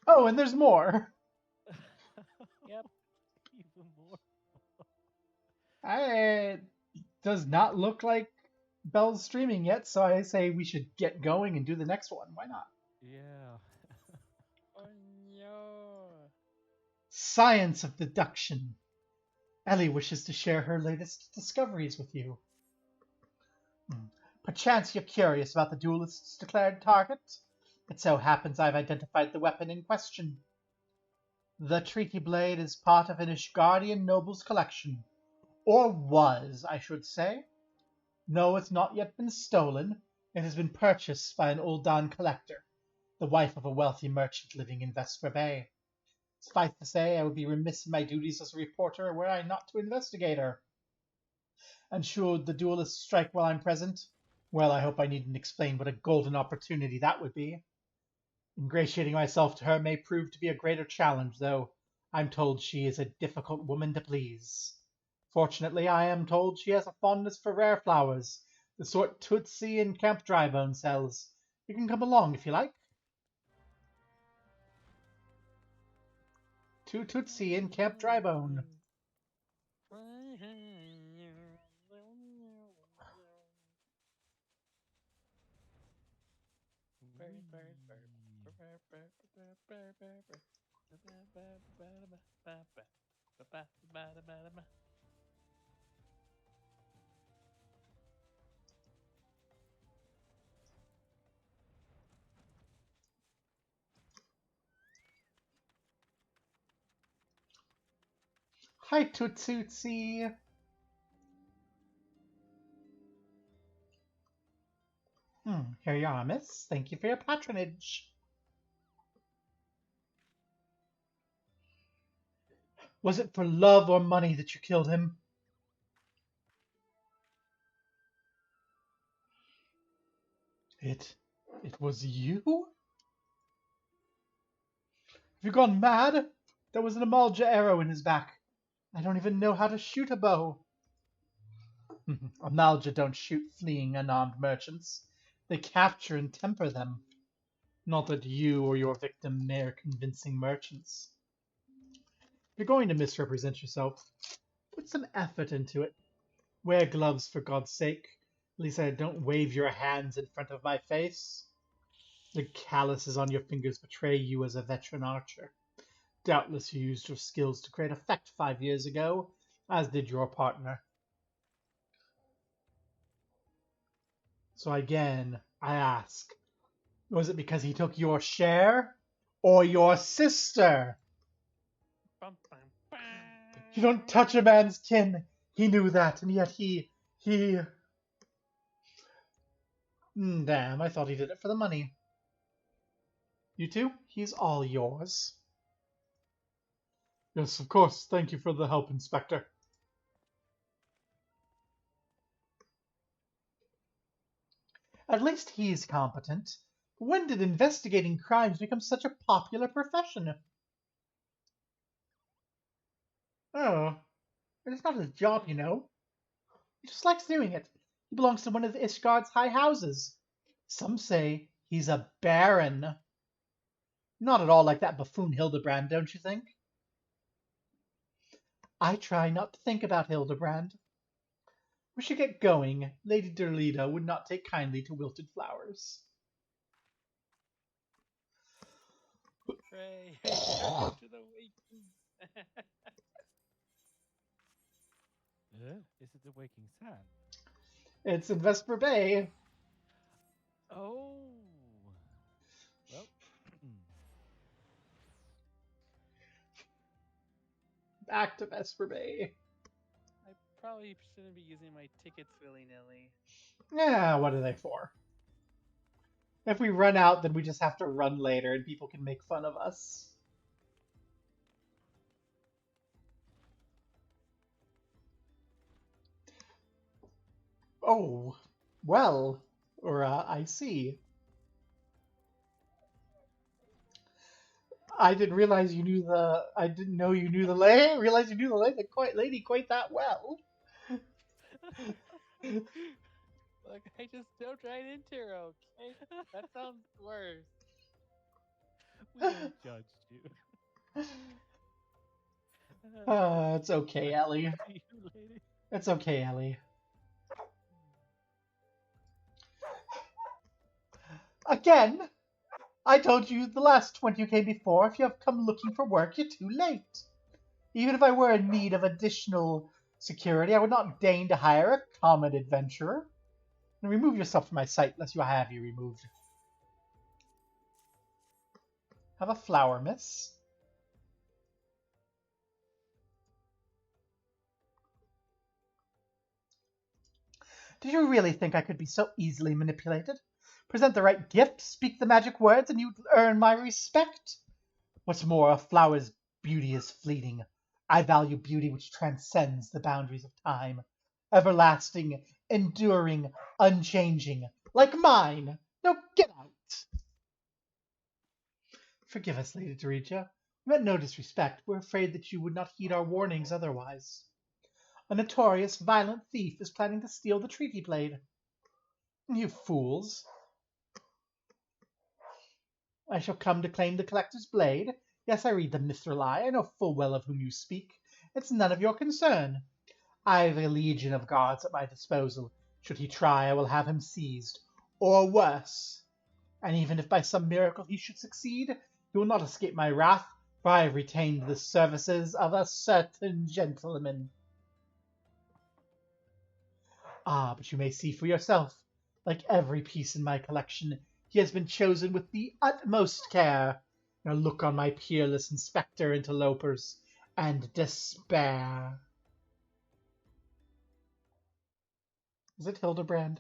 Oh, and there's more. Yep, even more. It does not look like Bell's streaming yet, so I say we should get going and do the next one. Why not? Yeah. Oh no. Science of deduction. Ellie wishes to share her latest discoveries with you. Perchance you're curious about the duelist's declared target? It so happens I've identified the weapon in question. The Treaty Blade is part of an Ishgardian noble's collection. Or was, I should say. No, it's not yet been stolen. It has been purchased by an Uldan collector, the wife of a wealthy merchant living in Vesper Bay. Suffice to say, I would be remiss in my duties as a reporter were I not to investigate her. And should the duelist strike while I'm present, well, I hope I needn't explain what a golden opportunity that would be. Ingratiating myself to her may prove to be a greater challenge, though I'm told she is a difficult woman to please. Fortunately, I am told she has a fondness for rare flowers, the sort Tootsie and Camp Drybone sells. You can come along if you like. To Tootsie and Camp Drybone. Hi, Tootsie. Here you are, miss. Thank you for your patronage. Was it for love or money that you killed him? It it was you? Have you gone mad? There was an Amalja arrow in his back. I don't even know how to shoot a bow. Amalja don't shoot fleeing unarmed merchants. They capture and temper them. Not that you or your victim mere convincing merchants. If you're going to misrepresent yourself, put some effort into it. Wear gloves for God's sake. Lisa, don't wave your hands in front of my face. The calluses on your fingers betray you as a veteran archer. Doubtless you used your skills to great effect 5 years ago, as did your partner. So again, I ask, was it because he took your share? Or your sister? You don't touch a man's kin. He knew that, and yet he... Damn, I thought he did it for the money. You two, he's all yours. Yes, of course. Thank you for the help, Inspector. At least he's competent. When did investigating crimes become such a popular profession? Oh, it's not his job, you know. He just likes doing it. He belongs to one of the Ishgard's high houses. Some say he's a baron. Not at all like that buffoon Hildibrand, don't you think? I try not to think about Hildibrand. We should get going. Lady Derlita would not take kindly to wilted flowers. Pray, to the waking. Is it the waking sun? It's in Vesper Bay. Oh. Well. Back to Vesper Bay. I probably shouldn't be using my tickets willy-nilly. Yeah, what are they for? If we run out, then we just have to run later and people can make fun of us. Oh, well, or I see. I didn't realize you knew the. I didn't know you knew the lady. Realize you knew the lady quite that well. Look, I just jumped right into her, okay? That sounds worse. We don't judge you. It's okay, Ellie. See you later. It's okay, Ellie. Again, I told you the last 20 who came before, if you have come looking for work, you're too late. Even if I were in need of additional security, I would not deign to hire a common adventurer. And remove yourself from my sight, lest you have you removed. Have a flower, miss. Did you really think I could be so easily manipulated? Present the right gift, speak the magic words, and you'd earn my respect? What's more, a flower's beauty is fleeting. I value beauty which transcends the boundaries of time. Everlasting, enduring, unchanging. Like mine! Now get out! Forgive us, Lady Doregia. We meant no disrespect. We're afraid that you would not heed our warnings otherwise. A notorious, violent thief is planning to steal the treaty blade. You fools. I shall come to claim the collector's blade. Yes, I read the Mithrili. I know full well of whom you speak. It's none of your concern. I've a legion of guards at my disposal. Should he try, I will have him seized. Or worse. And even if by some miracle he should succeed, he will not escape my wrath, for I have retained the services of a certain gentleman. Ah, but you may see for yourself. Like every piece in my collection, he has been chosen with the utmost care. Now look on my peerless inspector interlopers and despair. Is it Hildibrand?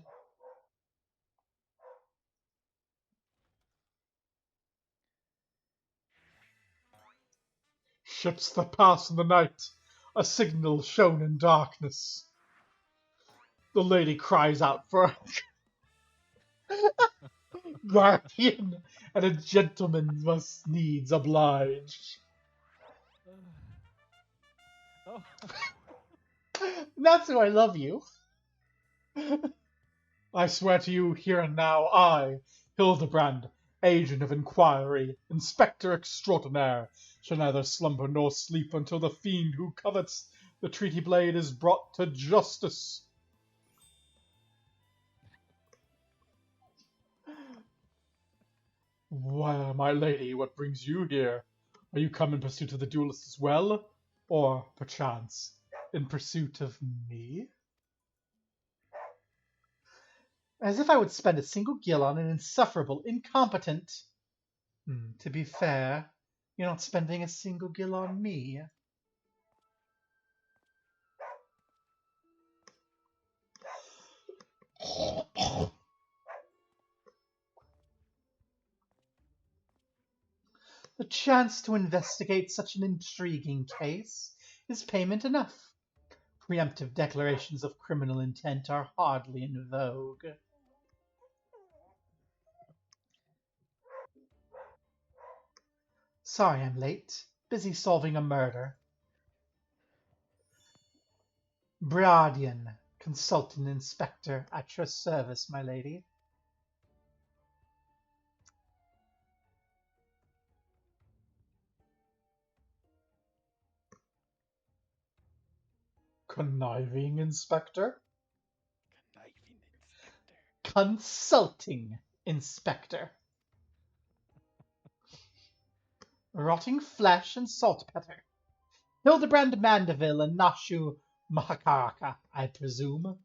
Ships that pass in the night, a signal shown in darkness. The lady cries out for a guardian, and a gentleman must needs oblige. Oh. That's who I love you. I swear to you here and now, I, Hildibrand, agent of inquiry, inspector extraordinaire, shall neither slumber nor sleep until the fiend who covets the treaty blade is brought to justice. Well, my lady, what brings you here? Are you come in pursuit of the duelist as well? Or, perchance, in pursuit of me? As if I would spend a single gil on an insufferable, incompetent... to be fair, you're not spending a single gil on me. The chance to investigate such an intriguing case is payment enough. Preemptive declarations of criminal intent are hardly in vogue. Sorry I'm late. Busy solving a murder. Bradian, consultant inspector, at your service, my lady. Conniving inspector? Conniving inspector. Consulting inspector. Rotting flesh and saltpeter. Hildibrand Mandeville and Nashu Mahakaraka, I presume.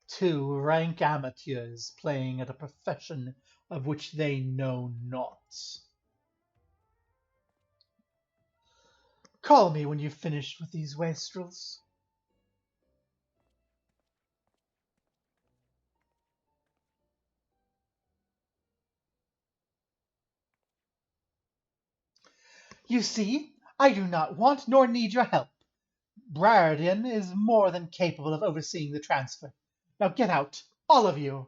Two rank amateurs playing at a profession of which they know not. Call me when you've finished with these wastrels. You see, I do not want nor need your help. Brardian is more than capable of overseeing the transfer. Now get out, all of you.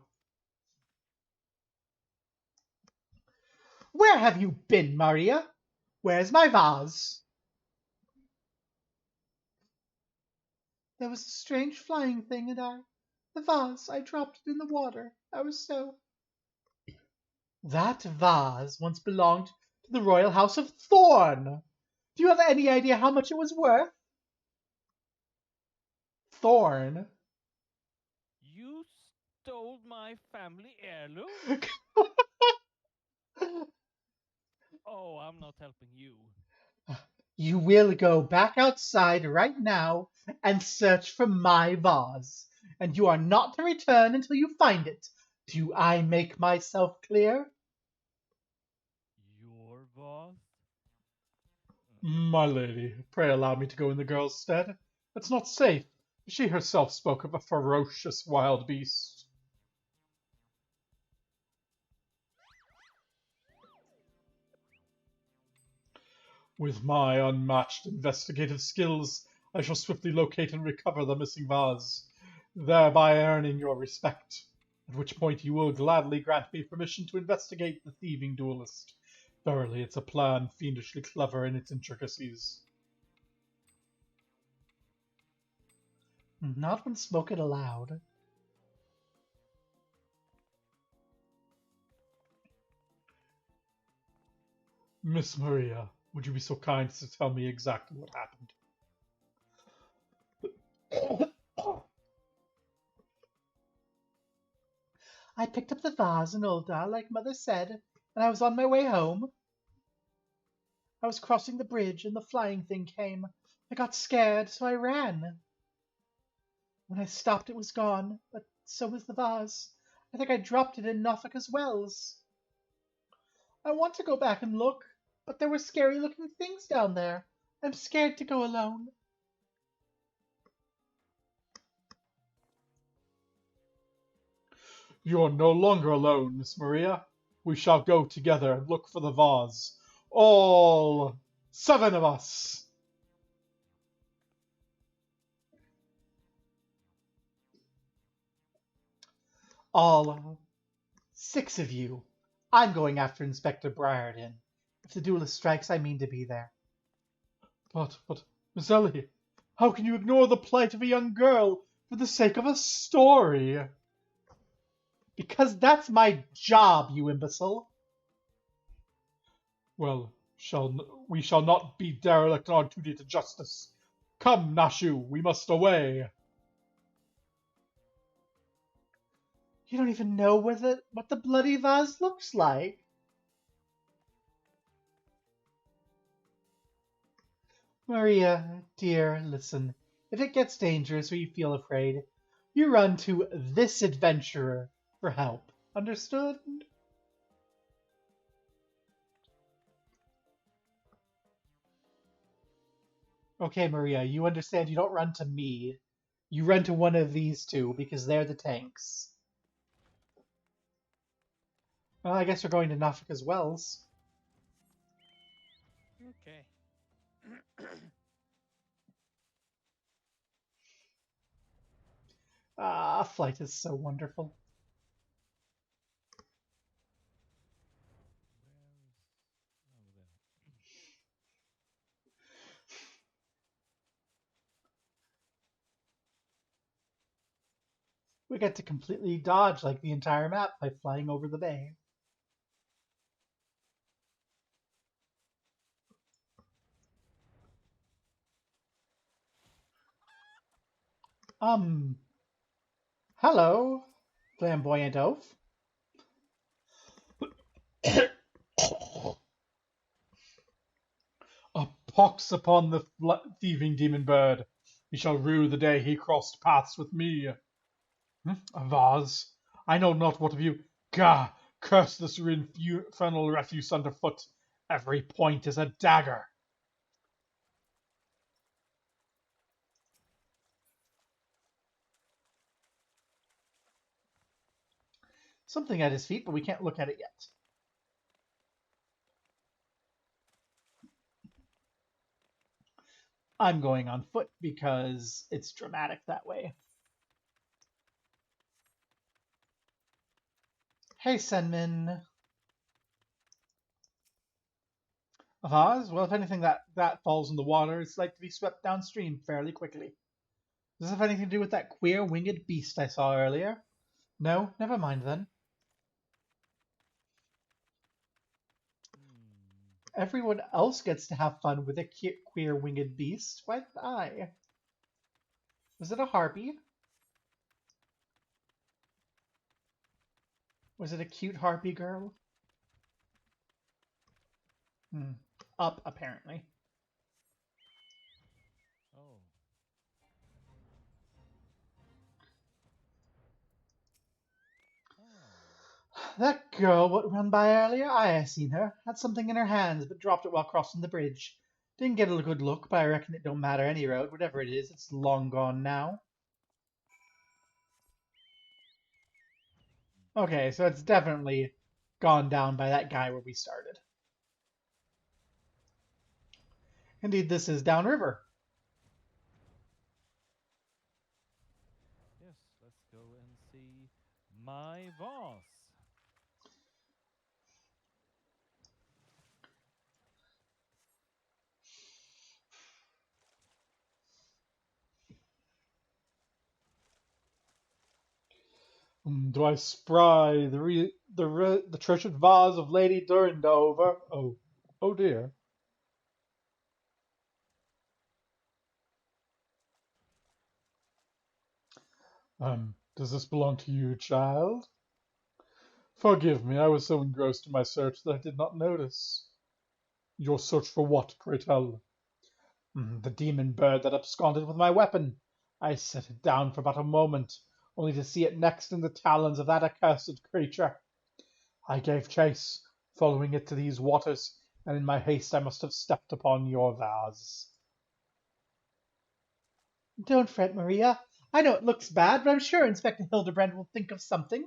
Where have you been, Maria? Where's my vase? There was a strange flying thing, and the vase, I dropped it in the water. I was so... That vase once belonged to the royal house of Thorn. Do you have any idea how much it was worth? Thorn. You stole my family heirloom? Oh, I'm not helping you. You will go back outside right now and search for my vase, and you are not to return until you find it. Do I make myself clear? Your boss? My lady, pray allow me to go in the girl's stead. It's not safe. She herself spoke of a ferocious wild beast. With my unmatched investigative skills, I shall swiftly locate and recover the missing vase, thereby earning your respect, at which point you will gladly grant me permission to investigate the thieving duelist. Verily, it's a plan fiendishly clever in its intricacies. Not when spoken aloud. Miss Maria, would you be so kind as to tell me exactly what happened? I picked up the vase in Ulda, like Mother said, and I was on my way home. I was crossing the bridge and the flying thing came. I got scared, so I ran. When I stopped, it was gone, but so was the vase. I think I dropped it in Nofika's wells. I want to go back and look, but there were scary looking things down there. I'm scared to go alone. You're no longer alone, Miss Maria. We shall go together and look for the vase. All 7 of us. All 6 of you. I'm going after Inspector Briarden. If the duelist strikes, I mean to be there. But, Miss Ellie, how can you ignore the plight of a young girl for the sake of a story? Because that's my job, you imbecile. Well, we shall not be derelict in our duty to justice. Come, Nashu, we must away. You don't even know what the bloody vase looks like. Maria, dear, listen. If it gets dangerous or you feel afraid, you run to this adventurer for help. Understood? Okay, Maria, you understand you don't run to me. You run to one of these two because they're the tanks. Well, I guess we're going to Nafika's wells. Okay. Ah, flight is so wonderful. We get to completely dodge like the entire map by flying over the bay. Hello, flamboyant oaf. A pox upon the thieving demon bird. He shall rue the day he crossed paths with me. A vase? I know not what of you. Gah! Curse this infernal refuse underfoot. Every point is a dagger. Something at his feet, but we can't look at it yet. I'm going on foot because it's dramatic that way. Hey, Senmin. Vaz? Well, if anything that falls in the water, it's like to be swept downstream fairly quickly. Does this have anything to do with that queer winged beast I saw earlier? No? Never mind then. Everyone else gets to have fun with a queer winged beast. Why not I? Was it a harpy? Was it a cute harpy girl? Up, apparently. Oh. Oh. That girl what run by earlier, I seen her. Had something in her hands, but dropped it while crossing the bridge. Didn't get a good look, but I reckon it don't matter any road. Whatever it is, it's long gone now. Okay, so it's definitely gone down by that guy where we started. Indeed, this is downriver. Yes, let's go and see my vase. Do I spry the treasured vase of Lady Durindover? Oh dear. Does this belong to you, child? Forgive me, I was so engrossed in my search that I did not notice. Your search for what, pray tell? The demon bird that absconded with my weapon. I set it down for but a moment, only to see it next in the talons of that accursed creature. I gave chase, following it to these waters, and in my haste I must have stepped upon your vase. Don't fret, Maria. I know it looks bad, but I'm sure Inspector Hildibrand will think of something.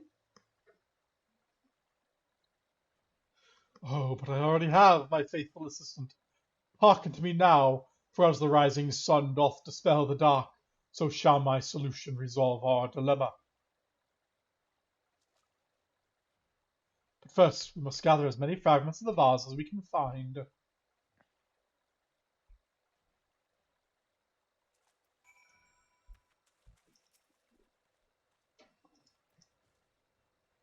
Oh, but I already have, my faithful assistant. Hearken to me now, for as the rising sun doth dispel the dark, so shall my solution resolve our dilemma. But first, we must gather as many fragments of the vase as we can find.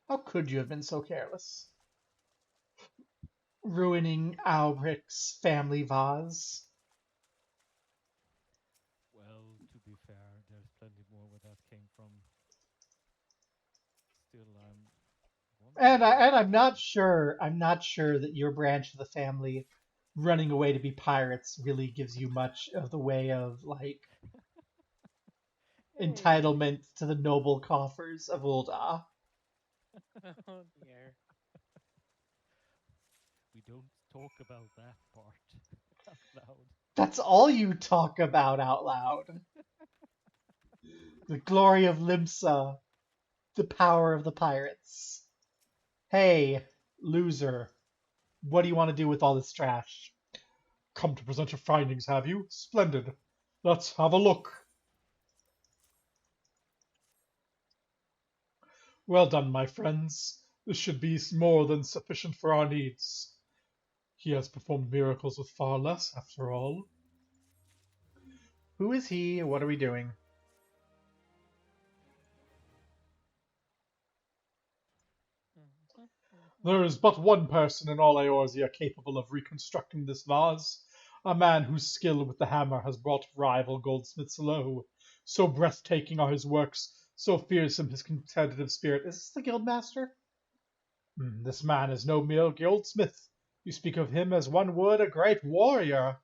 How could you have been so careless? Ruining Albric's family vase. Well, to be fair, there's plenty more where that came from. Still, I'm wondering. And I'm not sure. I'm not sure that your branch of the family running away to be pirates really gives you much of the way of like Hey. entitlement to the noble coffers of Ul'dah. Oh dear. We don't talk about that part out loud. That's all you talk about out loud. The glory of Limsa, the power of the pirates. Hey, loser, what do you want to do with all this trash? Come to present your findings, have you? Splendid. Let's have a look. Well done, my friends. This should be more than sufficient for our needs. He has performed miracles with far less, after all. Who is he? What are we doing? There is but one person in all Eorzea capable of reconstructing this vase, a man whose skill with the hammer has brought rival goldsmiths low. So breathtaking are his works, so fearsome his competitive spirit. Is this the guildmaster? This man is no mere goldsmith. You speak of him as one would a great warrior.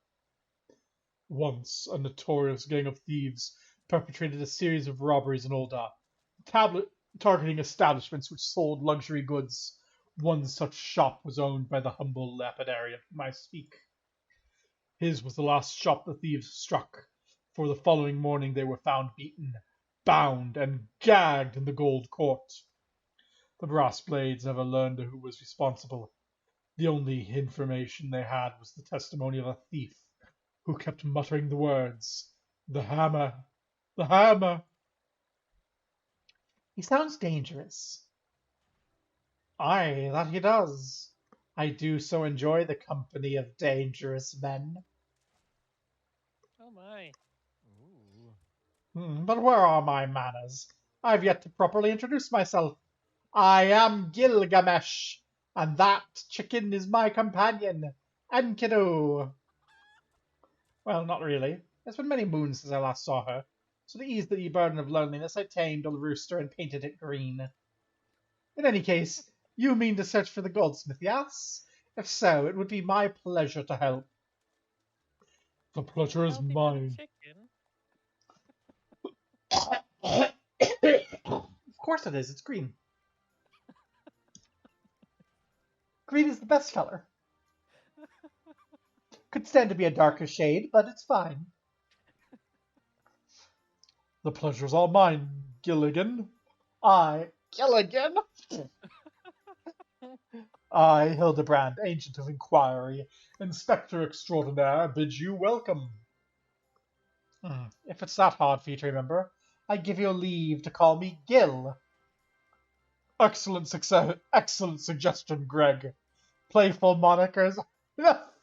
Once, a notorious gang of thieves perpetrated a series of robberies in Ul'dah, targeting establishments which sold luxury goods. One such shop was owned by the humble lapidarian whom I speak. His was the last shop the thieves struck, for the following morning they were found beaten, bound, and gagged in the gold court. The brass blades never learned who was responsible. The only information they had was the testimony of a thief who kept muttering the words, "The hammer! The hammer!" He sounds dangerous. Aye, that he does. I do so enjoy the company of dangerous men. Oh my. Ooh. But where are my manners? I've yet to properly introduce myself. I am Gilgamesh, and that chicken is my companion. And kiddo! Well, not really. It's been many moons since I last saw her, so to ease the burden of loneliness, I tamed a rooster and painted it green. In any case, you mean to search for the goldsmith, yes? If so, it would be my pleasure to help. The pleasure is Healthy for the mine. chicken. Of course it is, it's green. Green is the best color. Could stand to be a darker shade, but it's fine. The pleasure's all mine, Gilligan. Gilligan? I, Hildibrand, Ancient of Inquiry, Inspector Extraordinaire, bid you welcome. If it's that hard for you to remember, I give you leave to call me Gil. Excellent suggestion, Greg. Playful monikers are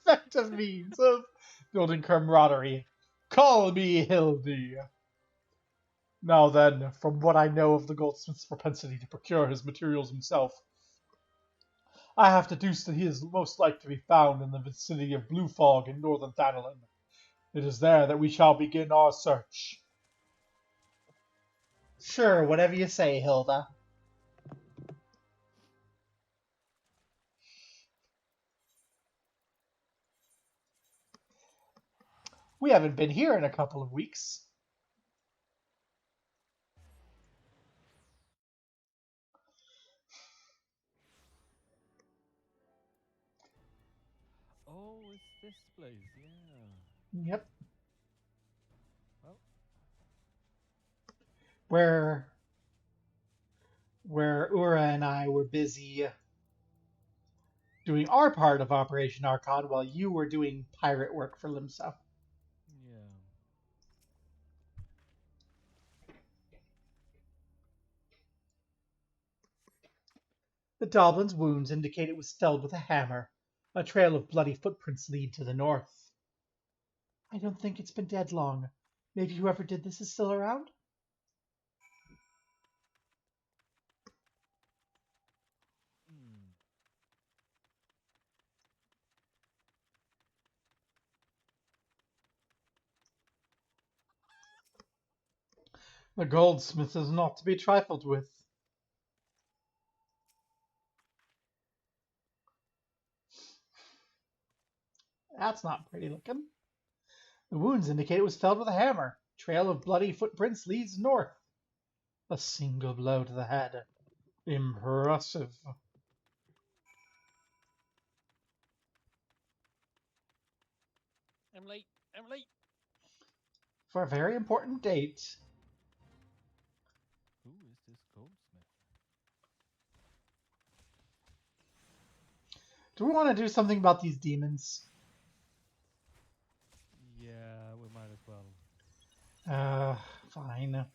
effective means of building camaraderie. Call me Hildy. Now then, from what I know of the goldsmith's propensity to procure his materials himself, I have deduced that he is most like to be found in the vicinity of Blue Fog in northern Thanolin. It is there that we shall begin our search. Sure, whatever you say, Hilda. We haven't been here in a couple of weeks. Oh, it's this place, yeah. Yep. Well, Where Ura and I were busy doing our part of Operation Archon while you were doing pirate work for Limsa. yeah. The Doblin's wounds indicate it was felled with a hammer. A trail of bloody footprints lead to the north. I don't think it's been dead long. Maybe whoever did this is still around? Hmm. The goldsmith is not to be trifled with. That's not pretty looking. The wounds indicate it was felled with a hammer. Trail of bloody footprints leads north. A single blow to the head. Impressive. I'm late. I'm late. For a very important date. Who is this goldsmith? Do we want to do something about these demons? Yeah, we might as well. Fine.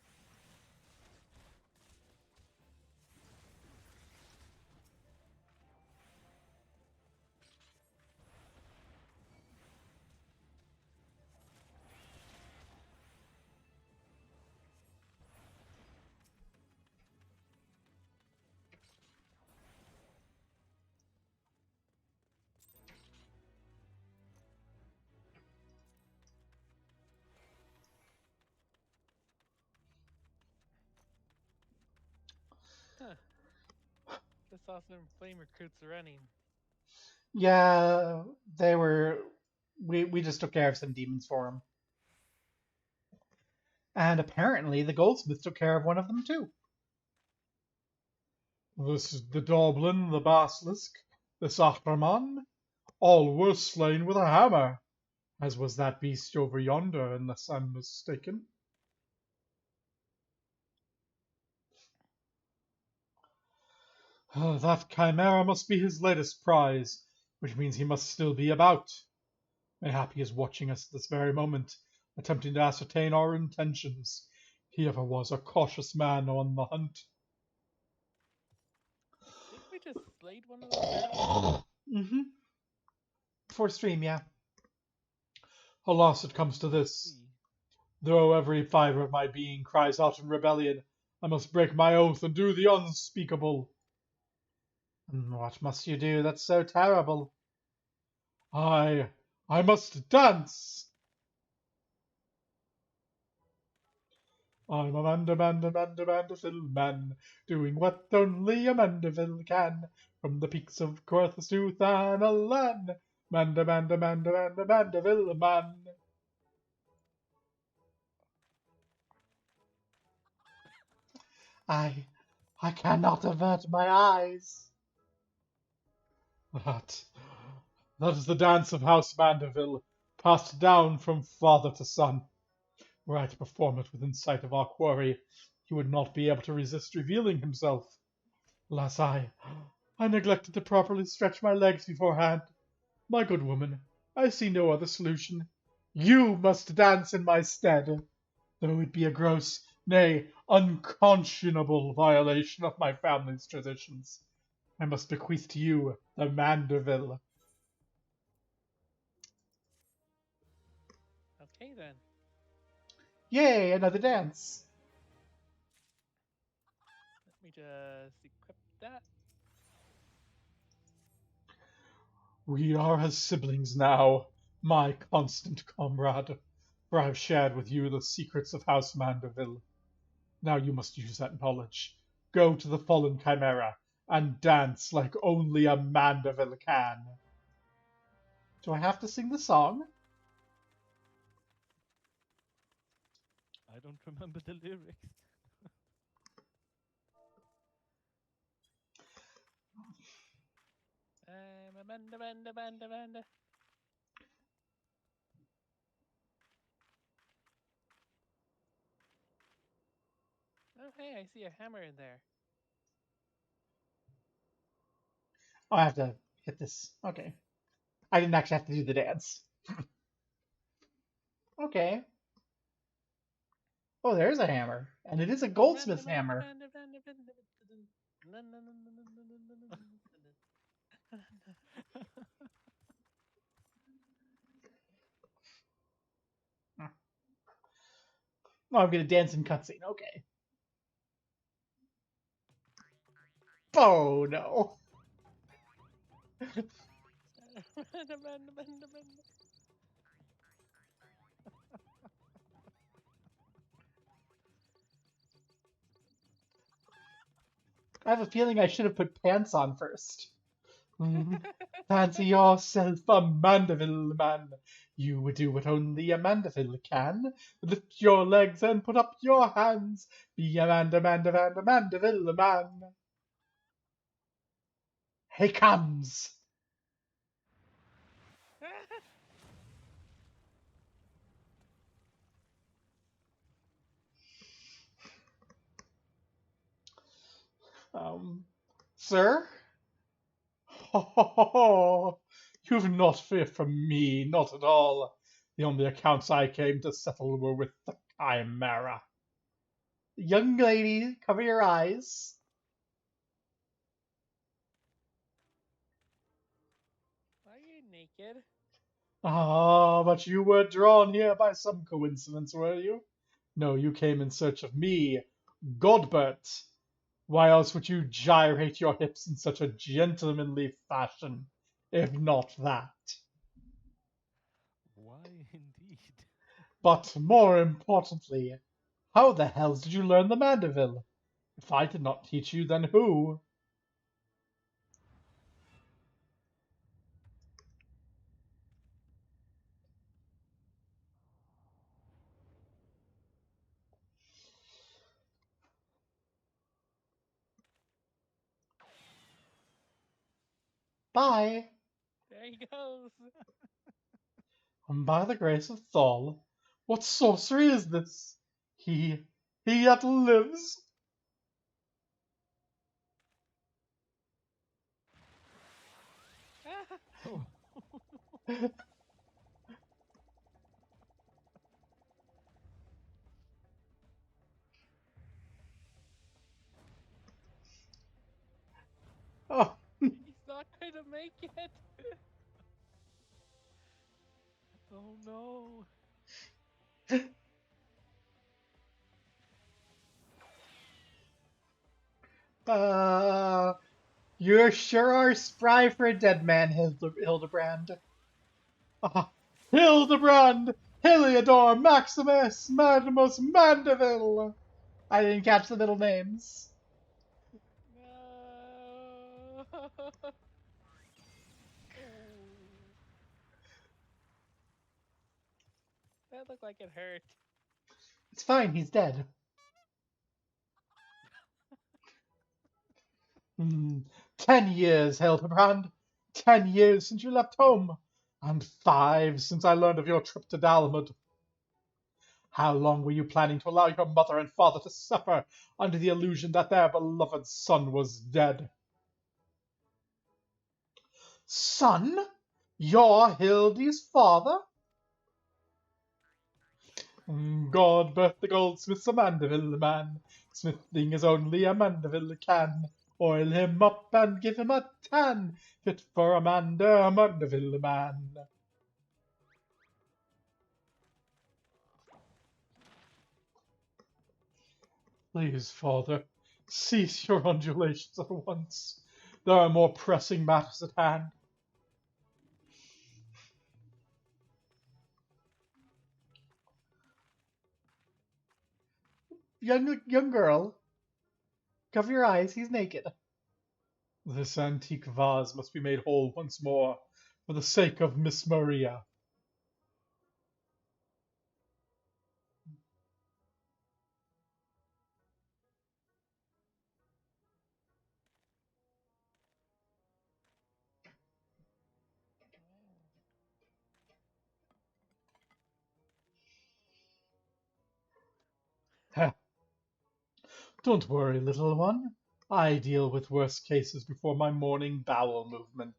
Huh. Just saw some flame recruits running. Yeah, they were. We just took care of some demons for him. And apparently the goldsmith took care of one of them too. This is the Doblin, the Basilisk, the Sahraman. All were slain with a hammer, as was that beast over yonder, unless I'm mistaken. That chimera must be his latest prize, which means he must still be about. Mayhap he is watching us at this very moment, attempting to ascertain our intentions. He ever was a cautious man on the hunt. Didn't we just slay one of those earlier? Before stream, yeah. Alas, it comes to this. Though every fibre of my being cries out in rebellion, I must break my oath and do the unspeakable. And what must you do that's so terrible? I must dance. I'm a Mandeville man, doing what only a Mandeville can. From the peaks of Corthus to Thanalan, Mandeville man. I cannot avert my eyes. That, that is the dance of House Mandeville, passed down from father to son. Were I to perform it within sight of our quarry, he would not be able to resist revealing himself. Alas, I neglected to properly stretch my legs beforehand. My good woman, I see no other solution. You must dance in my stead, though it be a gross, nay, unconscionable violation of my family's traditions. I must bequeath to you the Mandeville. Okay then. Yay, another dance. Let me just equip that. We are as siblings now, my constant comrade, for I have shared with you the secrets of House Mandeville. Now you must use that knowledge. Go to the fallen chimera and dance like only a Mandeville can. Do I have to sing the song? I don't remember the lyrics. Amanda. Oh, hey, I see a hammer in there. Oh, I have to hit this. Okay. I didn't actually have to do the dance. Okay. Oh, there's a hammer. And it is a goldsmith's hammer. Oh, I'm gonna dance in cutscene. Okay. Oh, no. I have a feeling I should have put pants on first. Fancy yourself a Mandeville man. You would do what only a Mandeville can. Lift your legs and put up your hands. Be a Mandeville man. Here comes. Sir? Ho, ho, ho, ho. You've not fear from me, not at all. The only accounts I came to settle were with the chimera. Young lady, cover your eyes. Are you naked? Ah, but you were drawn here by some coincidence, were you? No, you came in search of me, Godbert. Why else would you gyrate your hips in such a gentlemanly fashion, if not that? Why indeed? But more importantly, how the hells did you learn the Mandeville? If I did not teach you, then who? Bye. There he goes. And by the grace of Thal, what sorcery is this? He yet lives? Oh, Oh, He's not going to make it. Oh no. you sure are spry for a dead man, Hildibrand. Ah, Hildibrand, Heliodor, Maximus, Maximus Mandeville. I didn't catch the middle names. No. That looked like it hurt. It's fine, he's dead. 10 years, Hildebrand. 10 years since you left home, and 5 since I learned of your trip to Dalmud. How long were you planning to allow your mother and father to suffer under the illusion that their beloved son was dead? Son? You're Hildy's father? God birthed the goldsmith's a Mandeville man. Smithing is only a Mandeville can. Oil him up and give him a tan, fit for a Mandeville man. Please, father, cease your undulations at once. There are more pressing matters at hand. Young girl, cover your eyes, he's naked. This antique vase must be made whole once more, for the sake of Miss Maria. Don't worry, little one. I deal with worse cases before my morning bowel movement.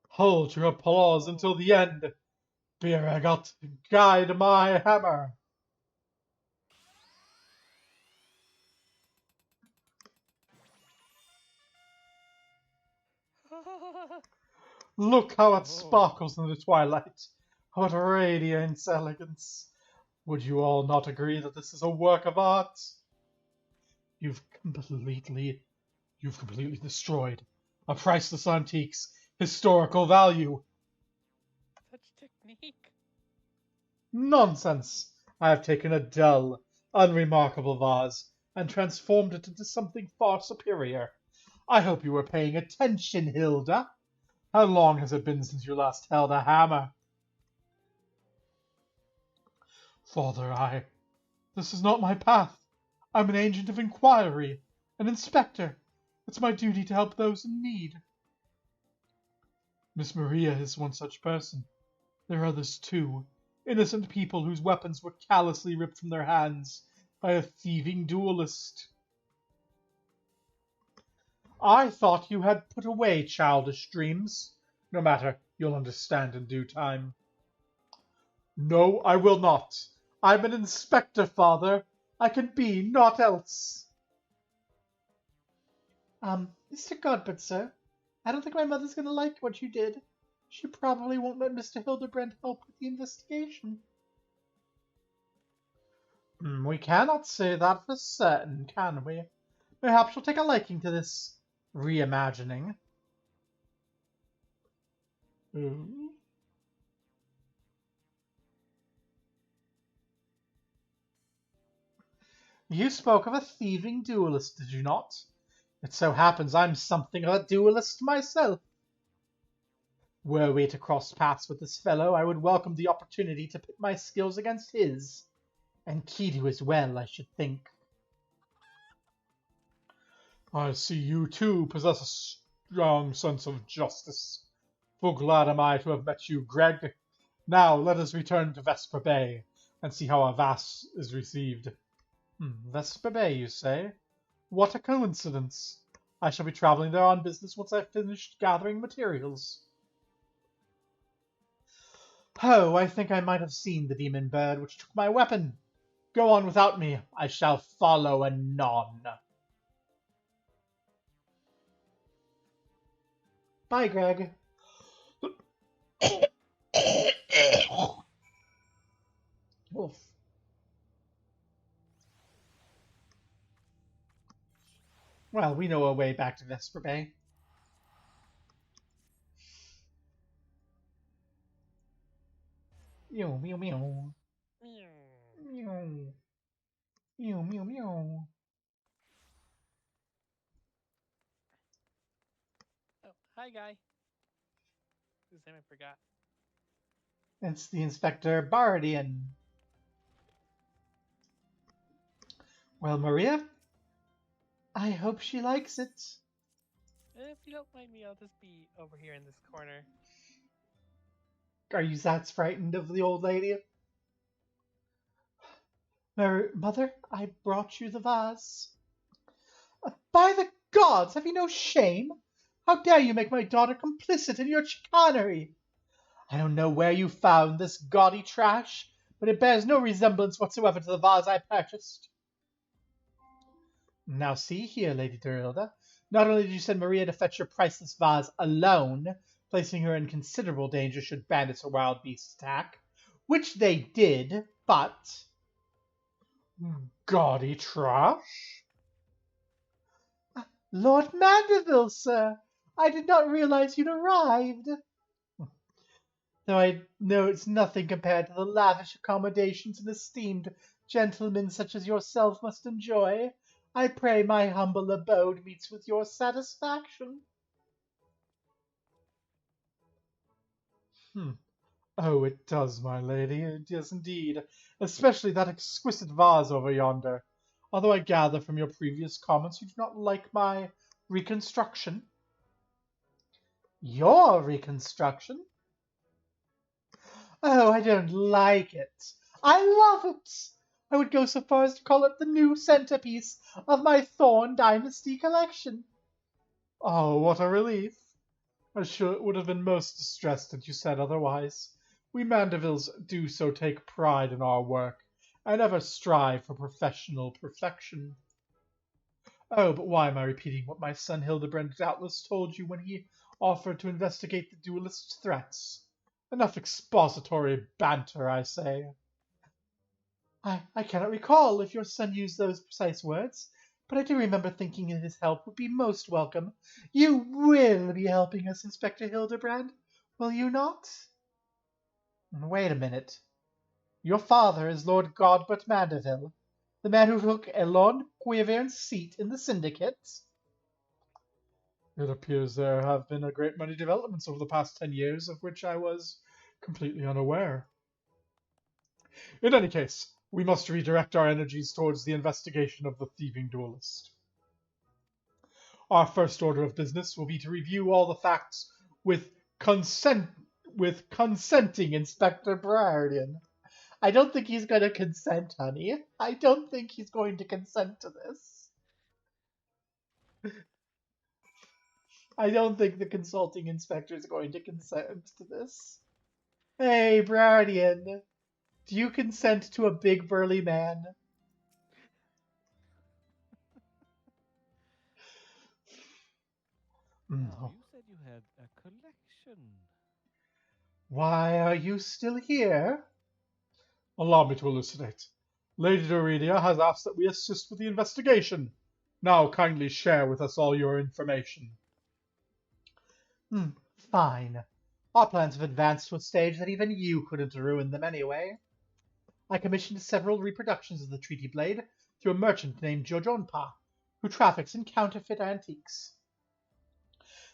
Hold your applause until the end. Biragot, guide my hammer. Look how it sparkles in the twilight. What radiant elegance. Would you all not agree that this is a work of art? You've completely destroyed a priceless antique's historical value. Such technique. Nonsense! I have taken a dull, unremarkable vase and transformed it into something far superior. I hope you were paying attention, Hilda. How long has it been since you last held a hammer? Father, this is not my path. I'm an agent of inquiry, an inspector. It's my duty to help those in need. Miss Maria is one such person. There are others too, innocent people whose weapons were callously ripped from their hands by a thieving duelist. I thought you had put away childish dreams. No matter, you'll understand in due time. No, I will not. I'm an inspector, father. I can be naught else. Mr. Godbert, sir, I don't think my mother's going to like what you did. She probably won't let Mr. Hildibrand help with the investigation. We cannot say that for certain, can we? Perhaps she'll take a liking to this reimagining. You spoke of a thieving duelist, did you not? It so happens I'm something of a duelist myself. Were we to cross paths with this fellow, I would welcome the opportunity to pit my skills against his. And Kidu as well, I should think. I see you too possess a strong sense of justice. Full glad am I to have met you, Greg. Now let us return to Vesper Bay and see how our vase is received. Vesper Bay, you say? What a coincidence. I shall be traveling there on business once I've finished gathering materials. Oh, I think I might have seen the demon bird which took my weapon. Go on without me. I shall follow anon. Bye, Greg. Well, we know a way back to Vesper Bay. Meow, meow, meow. Meow. Meow. Meow, meow, meow. Oh, hi, guy. Whose name I forgot. It's the Inspector Bardian. Well, Maria, I hope she likes it. If you don't mind me, I'll just be over here in this corner. Are you that frightened of the old lady? Mother, I brought you the vase. By the gods, have you no shame? How dare you make my daughter complicit in your chicanery? I don't know where you found this gaudy trash, but it bears no resemblance whatsoever to the vase I purchased. Now see here, Lady Dorilda. Not only did you send Maria to fetch your priceless vase alone, placing her in considerable danger should bandits or wild beasts attack, which they did, but... Gaudy trash? Lord Mandeville, sir! I did not realize you'd arrived. Though I know it's nothing compared to the lavish accommodations an esteemed gentleman such as yourself must enjoy, I pray my humble abode meets with your satisfaction. Oh, it does, my lady, it does indeed, especially that exquisite vase over yonder. Although I gather from your previous comments you do not like my reconstruction. Your reconstruction? Oh, I don't like it. I love it. I would go so far as to call it the new centerpiece of my Thorn Dynasty collection. Oh, what a relief. I sure would have been most distressed had you said otherwise. We Mandevilles do so take pride in our work, and ever strive for professional perfection. Oh, but why am I repeating what my son Hildibrand doubtless told you when he offered to investigate the duelist's threats? Enough expository banter, I say. I cannot recall if your son used those precise words, but I do remember thinking that his help would be most welcome. You will be helping us, Inspector Hildibrand, will you not? Wait a minute. Your father is Lord Godbert Mandeville, the man who took Elon Quiverne's seat in the Syndicate? It appears there have been a great many developments over the past 10 years, of which I was completely unaware. In any case, we must redirect our energies towards the investigation of the thieving duelist. Our first order of business will be to review all the facts with consenting Inspector Briardian. I don't think he's going to consent, honey. I don't think he's going to consent to this. I don't think the consulting inspector is going to consent to this. Hey, Briardian, do you consent to a big burly man? Oh, you said you had a collection. Why are you still here? Allow me to elucidate. Lady Doredia has asked that we assist with the investigation. Now kindly share with us all your information. Fine. Our plans have advanced to a stage that even you couldn't ruin them anyway. I commissioned several reproductions of the Treaty Blade through a merchant named Jojonpa, who traffics in counterfeit antiques.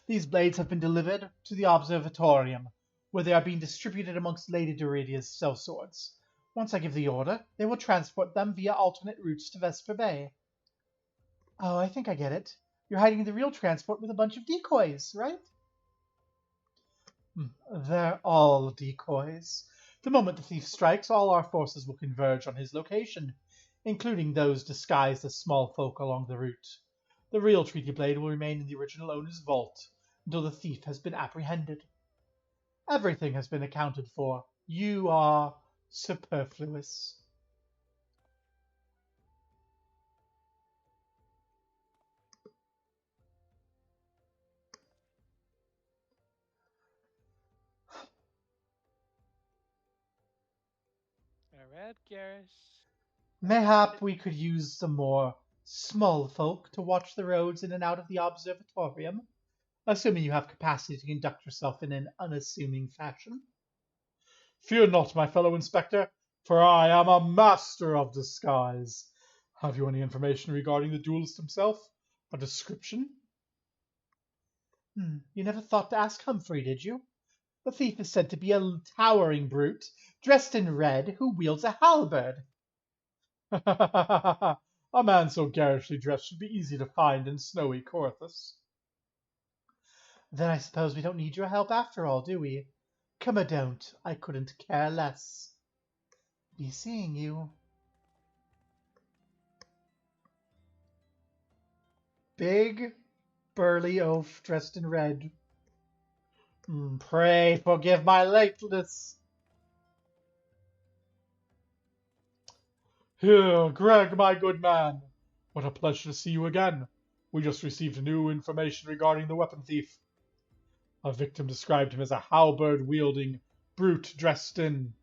These blades have been delivered to the Observatorium, where they are being distributed amongst Lady Doredia's sellswords. Once I give the order, they will transport them via alternate routes to Vesper Bay. Oh, I think I get it. You're hiding the real transport with a bunch of decoys, right? They're all decoys. The moment the thief strikes, all our forces will converge on his location, including those disguised as small folk along the route. The real Treaty Blade will remain in the original owner's vault until the thief has been apprehended. Everything has been accounted for. You are superfluous. Alright, Garrus. Mayhap we could use some more small folk to watch the roads in and out of the observatorium, assuming you have capacity to conduct yourself in an unassuming fashion. Fear not, my fellow inspector, for I am a master of disguise. Have you any information regarding the duelist himself? A description? You never thought to ask Humphrey, did you? The thief is said to be a towering brute, dressed in red, who wields a halberd. A man so garishly dressed should be easy to find in snowy Corythus. Then I suppose we don't need your help after all, do we? Come or don't, I couldn't care less. Be seeing you. Big, burly oaf dressed in red. Pray forgive my lateness. Here, Greg, my good man. What a pleasure to see you again. We just received new information regarding the weapon thief. A victim described him as a halberd-wielding brute dressed in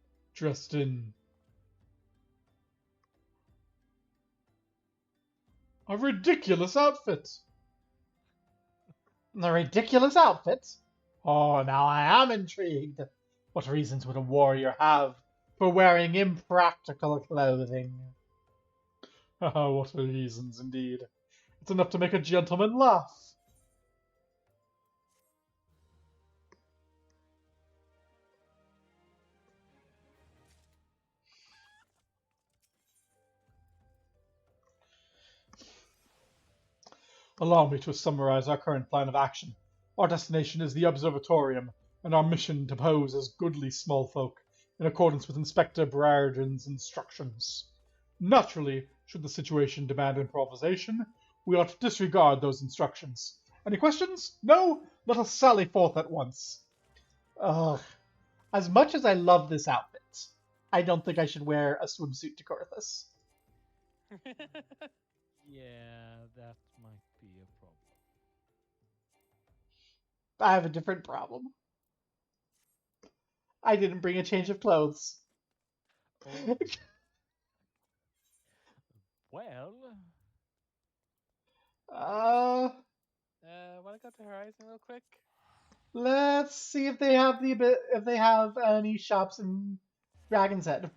a ridiculous outfit. A ridiculous outfit? Oh, now I am intrigued. What reasons would a warrior have for wearing impractical clothing? What reasons, indeed. It's enough to make a gentleman laugh. Allow me to summarize our current plan of action. Our destination is the Observatorium, and our mission to pose as goodly small folk, in accordance with Inspector Briarden's instructions. Naturally, should the situation demand improvisation, we ought to disregard those instructions. Any questions? No? Let us sally forth at once. Ugh. As much as I love this outfit, I don't think I should wear a swimsuit to Corythus. Yeah, that might be a problem. I have a different problem. I didn't bring a change of clothes. Oh. Well, wanna go to Horizon real quick? Let's see if they have any shops in Dragon's Head.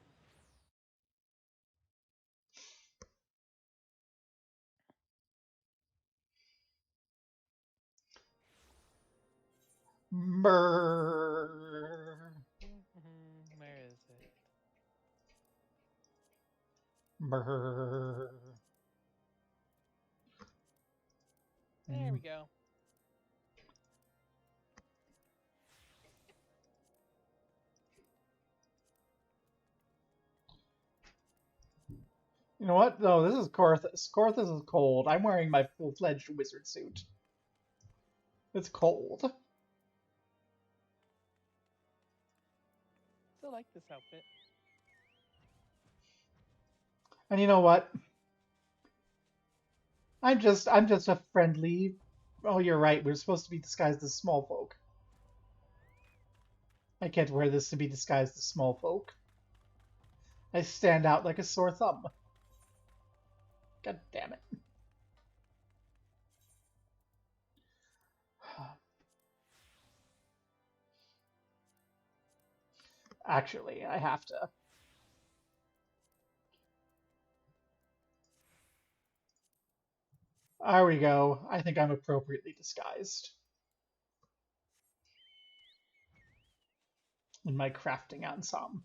Where is it? There we go. You know what? No, this is Corythus. Corythus is cold. I'm wearing my full-fledged wizard suit. It's cold. Still like this outfit. And you know what? I'm just a friendly. Oh, you're right. We're supposed to be disguised as small folk. I can't wear this to be disguised as small folk. I stand out like a sore thumb. God damn it. Actually, I have to. There we go. I think I'm appropriately disguised. In my crafting ensemble.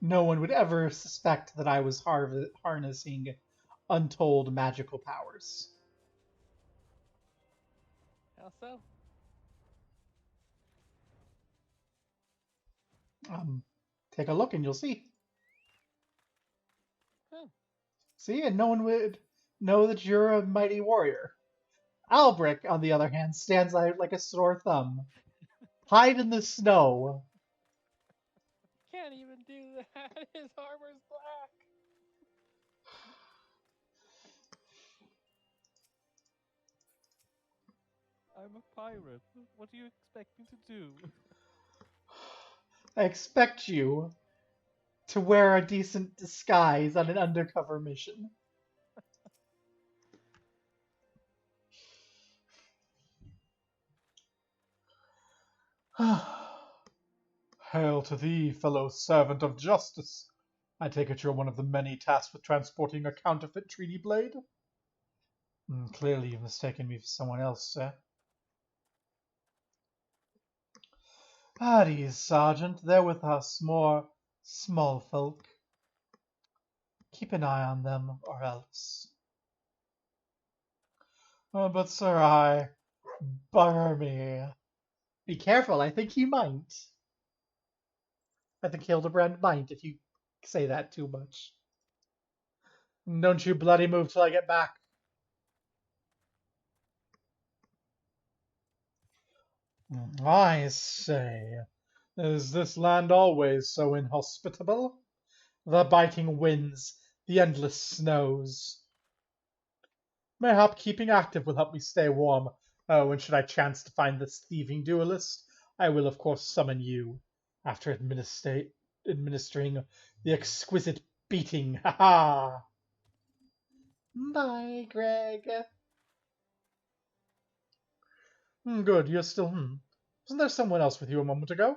No one would ever suspect that I was harnessing untold magical powers. How so? Take a look and you'll see. Oh. See, and no one would know that you're a mighty warrior. Albric, on the other hand, stands out like a sore thumb. Hide in the snow. Can't even do that. His armor's black. I'm a pirate. What do you expect me to do? I expect you to wear a decent disguise on an undercover mission. Hail to thee, fellow servant of justice. I take it you're one of the many tasked with transporting a counterfeit treaty blade? Clearly you've mistaken me for someone else, sir. At ease, Sergeant. They're with us, more small folk. Keep an eye on them, or else. But sir, I... bugger me. Be careful, I think he might. I think Hildibrand might if you say that too much. Don't you bloody move till I get back. I say, is this land always so inhospitable? The biting winds, the endless snows. Mayhap keeping active will help me stay warm. Oh, and should I chance to find this thieving duelist, I will of course summon you, after administering the exquisite beating. Ha ha! Bye, Greg. Good, you're still. Wasn't there someone else with you a moment ago?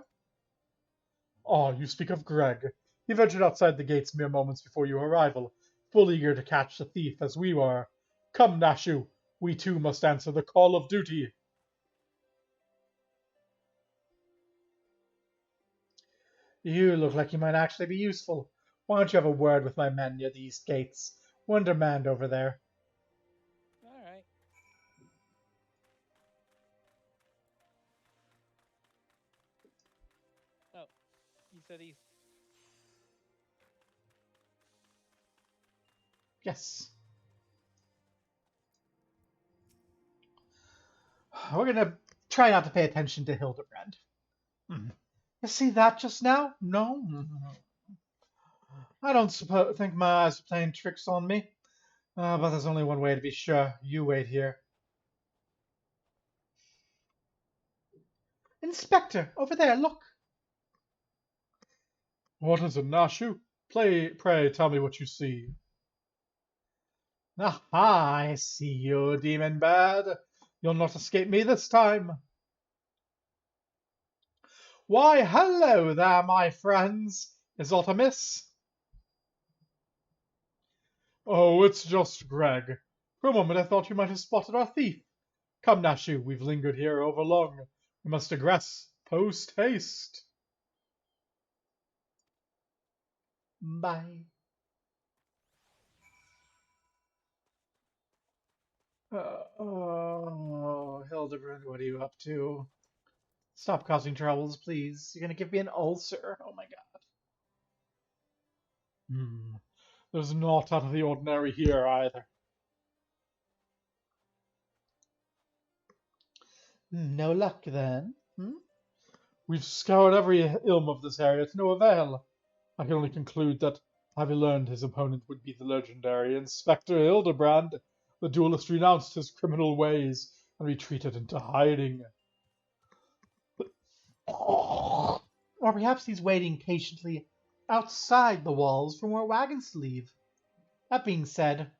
Oh, you speak of Greg. He ventured outside the gates mere moments before your arrival, full eager to catch the thief as we were. Come, Nashu, we too must answer the call of duty. You look like you might actually be useful. Why don't you have a word with my men near the east gates? We're undermanned over there. Alright. Oh, you said he's... Yes. We're gonna try not to pay attention to Hildibrand. You see that just now? No? I don't think my eyes are playing tricks on me. But there's only one way to be sure. You wait here. Inspector, over there, look. What is it, Nashu? Pray tell me what you see. Aha, I see you, demon bird. You'll not escape me this time. Why, hello there, my friends. Is aught amiss? Oh, it's just Greg. For a moment I thought you might have spotted our thief. Come, Nashu, we've lingered here overlong. We must digress post haste. Bye. Oh, Hildibrand, what are you up to? Stop causing troubles, please. You're gonna give me an ulcer. Oh my god. There's naught out of the ordinary here either. No luck then. We've scoured every ilm of this area to no avail. I can only conclude that, having learned his opponent would be the legendary Inspector Hildibrand, the duelist renounced his criminal ways and retreated into hiding. Or perhaps he's waiting patiently outside the walls for more wagons to leave. That being said,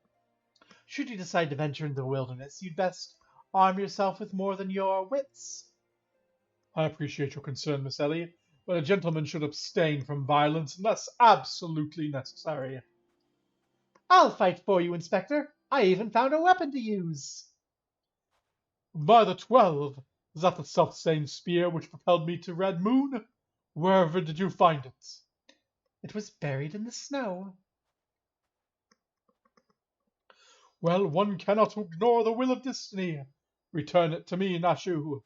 should you decide to venture into the wilderness, you'd best arm yourself with more than your wits. I appreciate your concern, Miss Ellie, but a gentleman should abstain from violence unless absolutely necessary. I'll fight for you, Inspector. I even found a weapon to use. By the 12, is that the self-same spear which propelled me to Red Moon? Wherever did you find it? It was buried in the snow. Well, one cannot ignore the will of destiny. Return it to me, Nashu.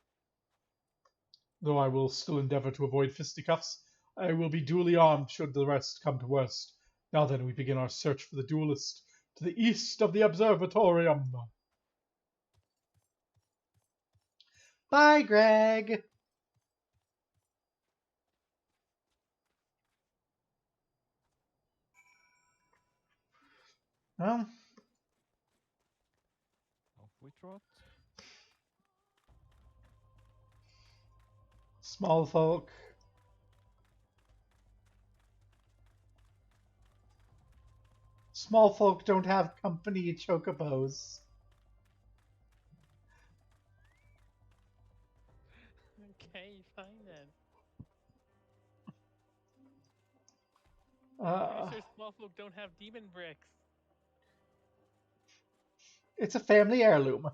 Though I will still endeavor to avoid fisticuffs, I will be duly armed should the rest come to worst. Now then, we begin our search for the duelist to the east of the observatorium. Bye, Greg. Well, Off we trot. Small folk. Small folk don't have company chocobos. Okay, fine then. Pretty sure small folk don't have demon bricks. It's a family heirloom.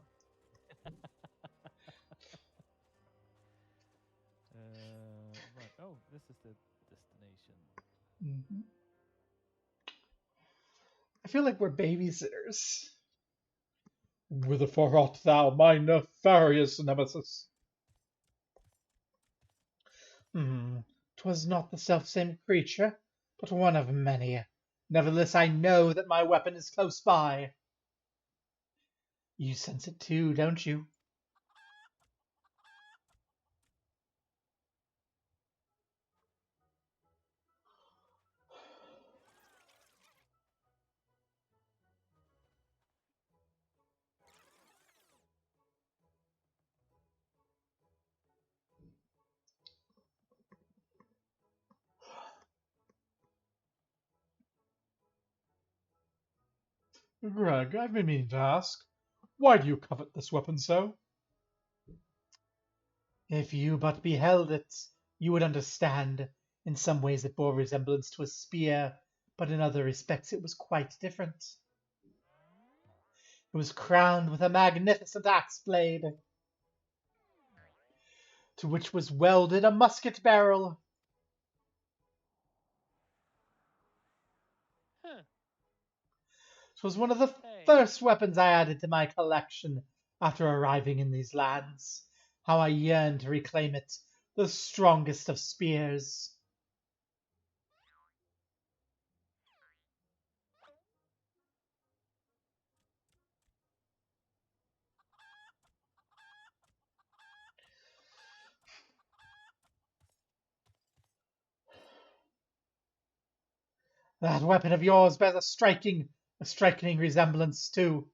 Right. Oh, this is the destination. Mm-hmm. I feel like we're babysitters. Whitherfore art thou, my nefarious nemesis? 'Twas not the selfsame creature, but one of many. Nevertheless, I know that my weapon is close by. You sense it too, don't you? Greg, I've been meaning to ask, why do you covet this weapon so? If you but beheld it, you would understand. In some ways it bore resemblance to a spear, but in other respects it was quite different. It was crowned with a magnificent axe blade, to which was welded a musket barrel. Huh. It was one of the Hey. first weapons I added to my collection after arriving in these lands. How I yearned to reclaim it, the strongest of spears. That weapon of yours bears a striking resemblance to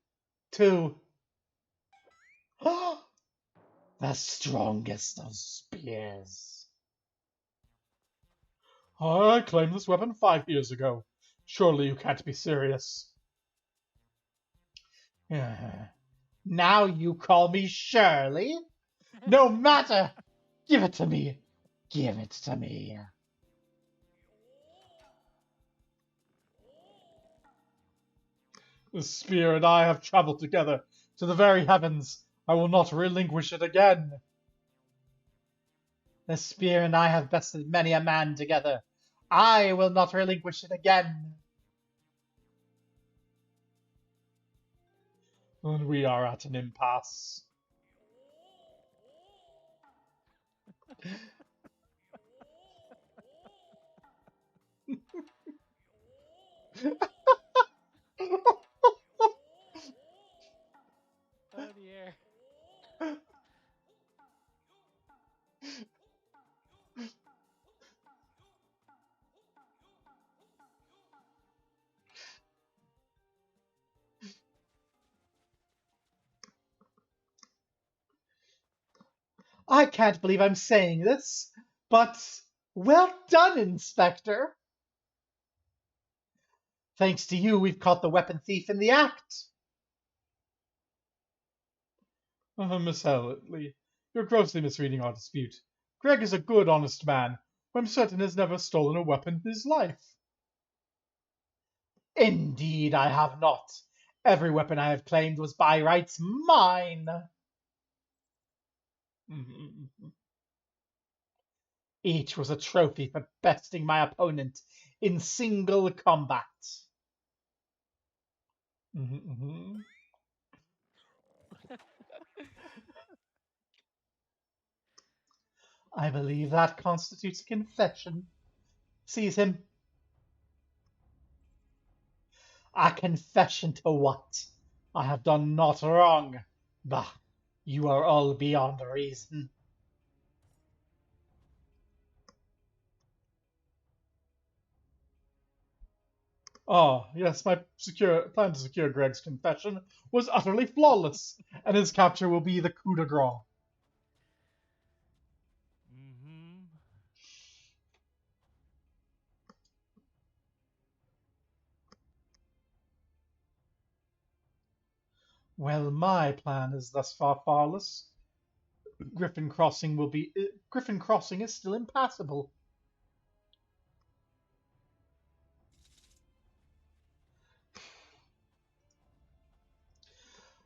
the strongest of spears. I claimed this weapon 5 years ago. Surely you can't be serious. Now you call me Shirley? No matter! Give it to me! Give it to me! The spear and I have traveled together to the very heavens. I will not relinquish it again. The spear and I have bested many a man together. I will not relinquish it again. And we are at an impasse. Oh dear. I can't believe I'm saying this, but well done, Inspector. Thanks to you, we've caught the weapon thief in the act. Miss Elliotly, you're grossly misreading our dispute. Greg is a good, honest man, who I'm certain has never stolen a weapon in his life. Indeed, I have not. Every weapon I have claimed was by rights mine. Each was a trophy for besting my opponent in single combat. I believe that constitutes a confession. Seize him. A confession to what? I have done naught wrong. Bah, you are all beyond reason. Ah, yes, my plan to secure Greg's confession was utterly flawless, and his capture will be the coup de grace. Well, my plan is thus far farless. Griffin Crossing is still impassable.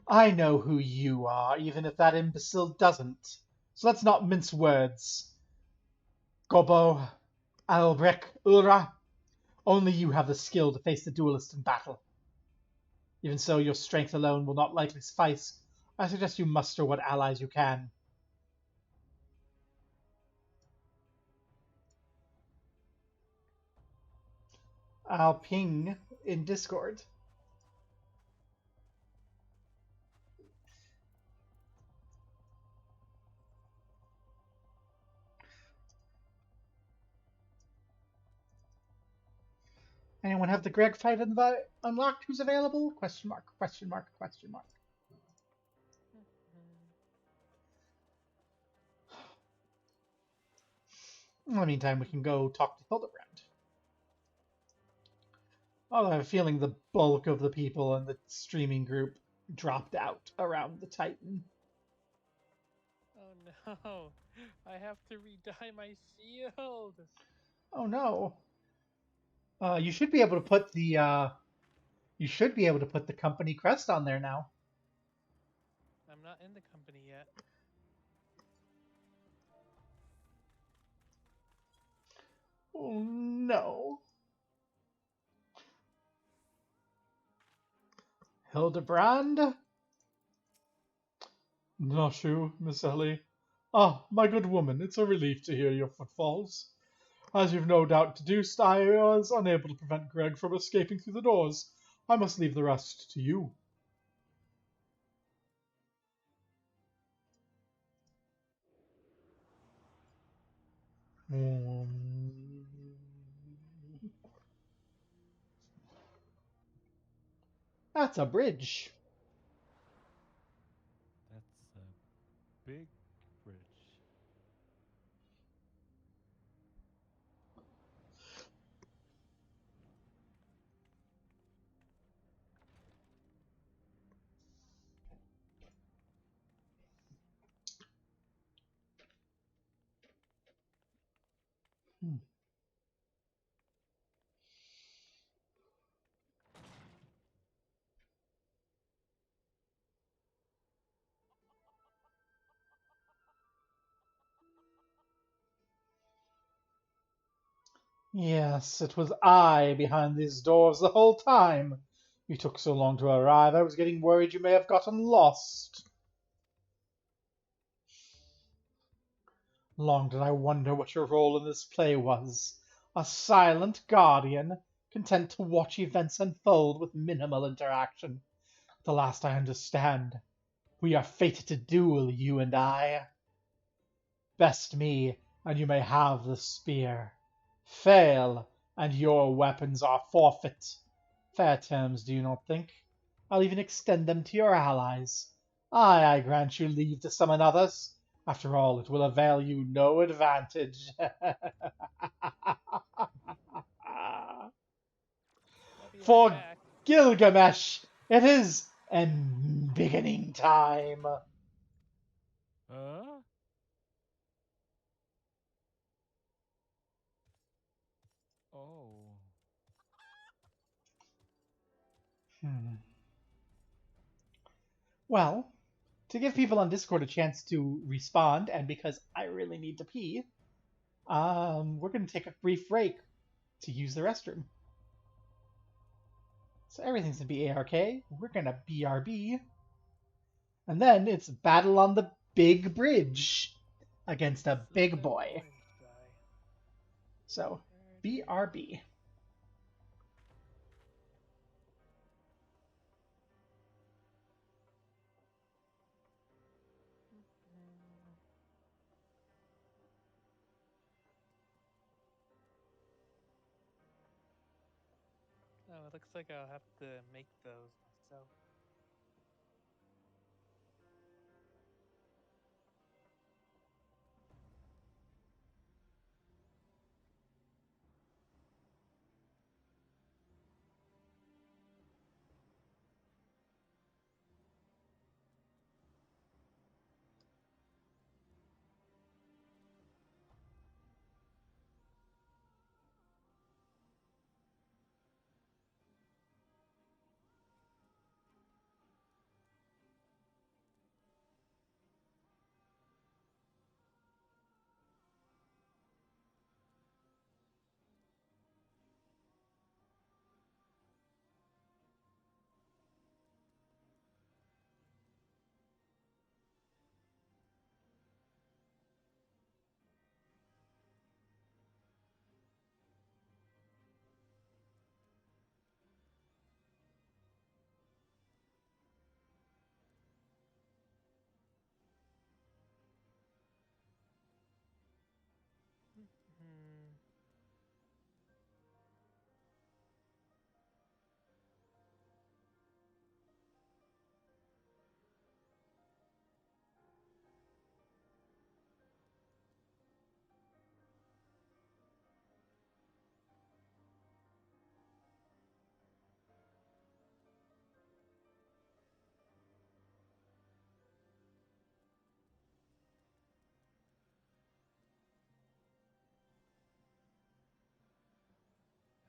I know who you are, even if that imbecile doesn't. So let's not mince words. Gobbo, Albrecht, Ulra, only you have the skill to face the duelist in battle. Even so, your strength alone will not likely suffice. I suggest you muster what allies you can. I'll ping in Discord. Anyone have the Greg fight unlocked who's available? Question mark, question mark, question mark. In the meantime, we can go talk to Hildibrand. Although I have a feeling the bulk of the people in the streaming group dropped out around the Titan. Oh no! I have to re-dye my shield. Oh no. You should be able to put the company crest on there now. I'm not in the company yet. Oh no. Hildibrand? Nashu, Miss Ellie. Ah, my good woman, it's a relief to hear your footfalls. As you've no doubt deduced, I was unable to prevent Greg from escaping through the doors. I must leave the rest to you. That's a bridge. That's a big bridge. Yes, it was I behind these doors the whole time. You took so long to arrive, I was getting worried you may have gotten lost. Long did I wonder what your role in this play was. A silent guardian, content to watch events unfold with minimal interaction. At the last I understand. We are fated to duel, you and I. Best me, and you may have the spear. Fail, and your weapons are forfeit. Fair terms, do you not think? I'll even extend them to your allies. I grant you leave to summon others. After all, it will avail you no advantage. I'll be right For back. Gilgamesh, it is beginning time. Huh? Oh. Well, to give people on Discord a chance to respond, and because I really need to pee, we're going to take a brief break to use the restroom. So everything's going to be ARK. We're going to BRB. And then it's battle on the big bridge against a big boy. Orange dye. So, Where did- BRB. Oh, it looks like I'll have to make those myself.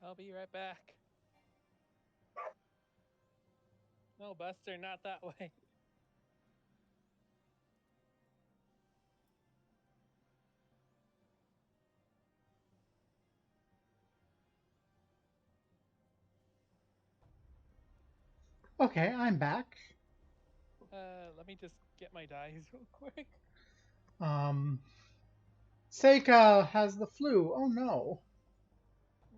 I'll be right back. No, Buster, not that way. Okay, I'm back. Let me just get my dice real quick. Seika has the flu. Oh no.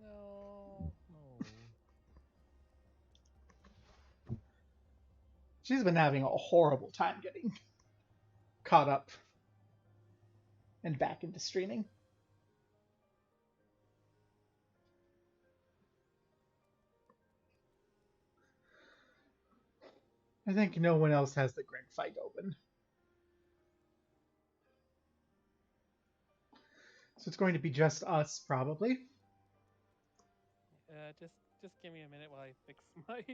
No. No. She's been having a horrible time getting caught up and back into streaming. I think no one else has the Greg fight open. So it's going to be just us, probably. Just give me a minute while I fix my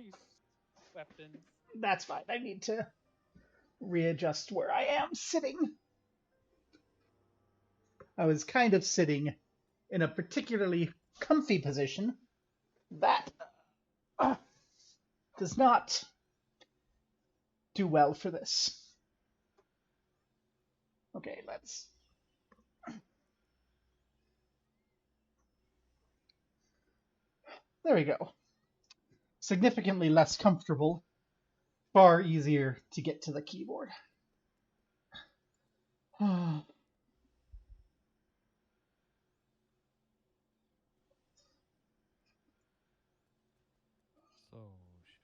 weapons. That's fine. I need to readjust where I am sitting. I was kind of sitting in a particularly comfy position that does not do well for this. Okay, let's... There we go. Significantly less comfortable, far easier to get to the keyboard. So,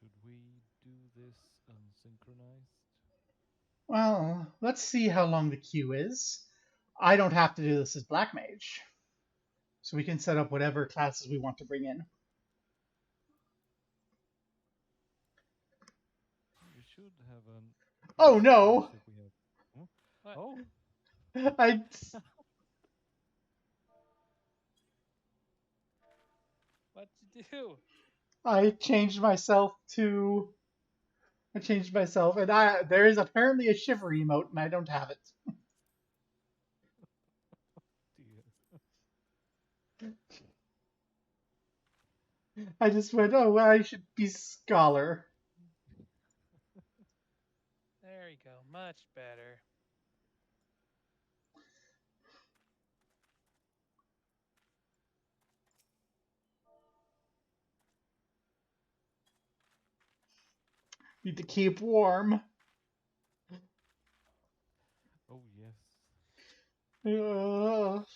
should we do this unsynchronized? Well, let's see how long the queue is. I don't have to do this as Black Mage, so we can set up whatever classes we want to bring in. We should have an. Oh no! If we have... Huh? What? Oh, I What'd you do? I changed myself, and there is apparently a shiver emote, and I don't have it. dear. I just went, oh, well, I should be scholar. There you go. Much better. Need to keep warm. Oh yes. Ugh.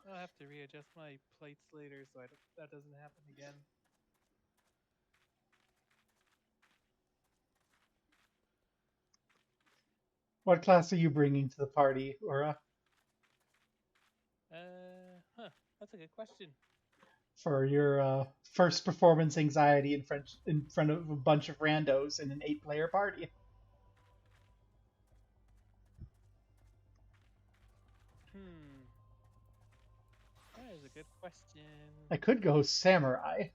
I'll have to readjust my plates later so that doesn't happen again. What class are you bringing to the party, Ura? That's a good question. For your first performance anxiety in front of a bunch of randos in an 8-player party. That is a good question. I could go samurai.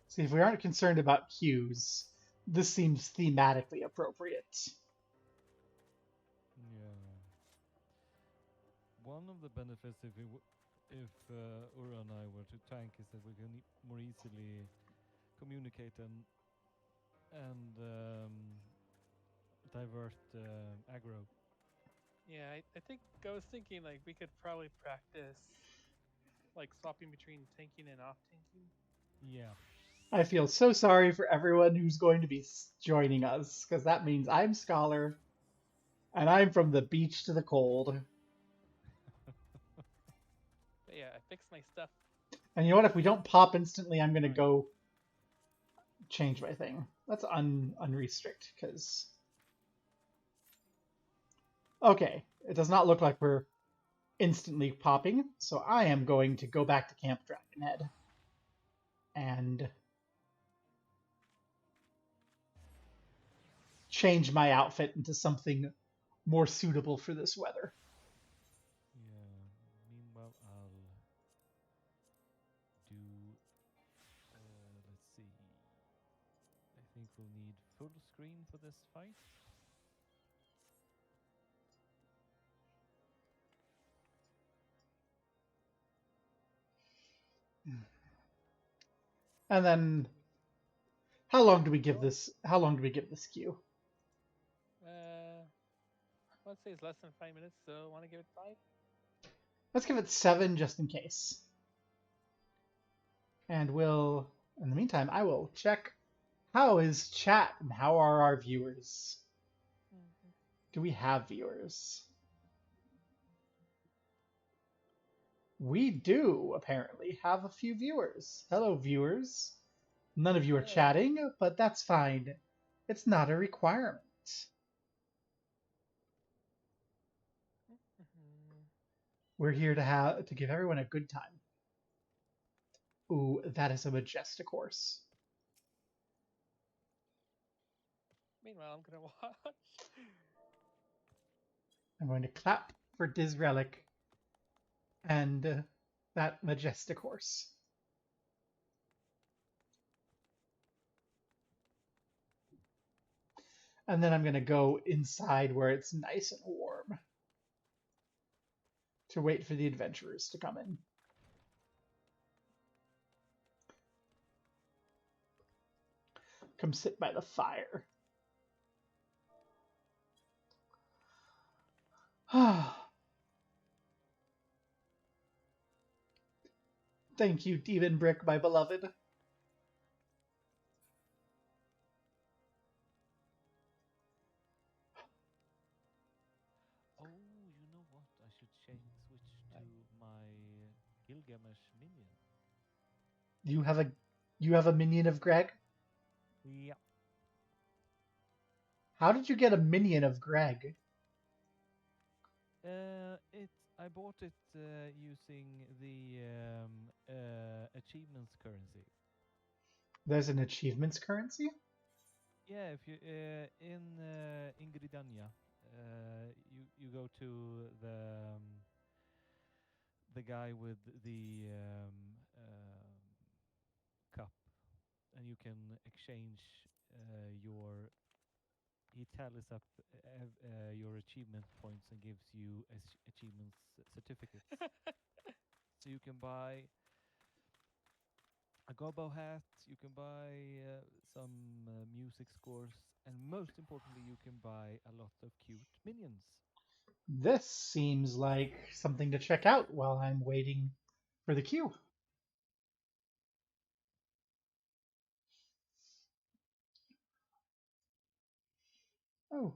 See, if we aren't concerned about cues, this seems thematically appropriate. Yeah. One of the benefits if Ura and I were to tank is that we can more easily communicate and divert aggro. Yeah, I think I was thinking like we could probably practice like swapping between tanking and off tanking. Yeah. I feel so sorry for everyone who's going to be joining us, because that means I'm scholar, and I'm from the beach to the cold. But yeah, I fixed my stuff. And you know what? If we don't pop instantly, I'm going to go change my thing. Let's unrestrict, because... Okay, it does not look like we're instantly popping, so I am going to go back to Camp Dragonhead. And change my outfit into something more suitable for this weather. Yeah. Meanwhile, I'll do. Let's see. I think we'll need full screen for this fight. And then, how long do we give this? How long do we give this queue? Let's say it's less than 5 minutes, so want to give it 5? Let's give it 7 just in case. And we'll, in the meantime, I will check how is chat and how are our viewers. Mm-hmm. Do we have viewers? We do apparently have a few viewers. Hello, viewers. None of you are chatting, but that's fine. It's not a requirement. We're here to give everyone a good time. Ooh, that is a majestic horse. Meanwhile, I'm gonna watch. I'm going to clap for Diz Relic and that majestic horse. And then I'm going to go inside where it's nice and warm to wait for the adventurers to come in. Come sit by the fire. Thank you, Demon Brick, my beloved. Oh, you know what? I should switch to my Gilgamesh minion. You have a minion of Greg? Yeah. How did you get a minion of Greg? I bought it using the achievements currency. There's an achievements currency? Yeah, if you in Ingridania, you go to the guy with the cup, and you can exchange your. He tallies up your achievement points and gives you achievements certificates. So you can buy a gobbo hat, you can buy some music scores, and most importantly, you can buy a lot of cute minions. This seems like something to check out while I'm waiting for the queue. Oh.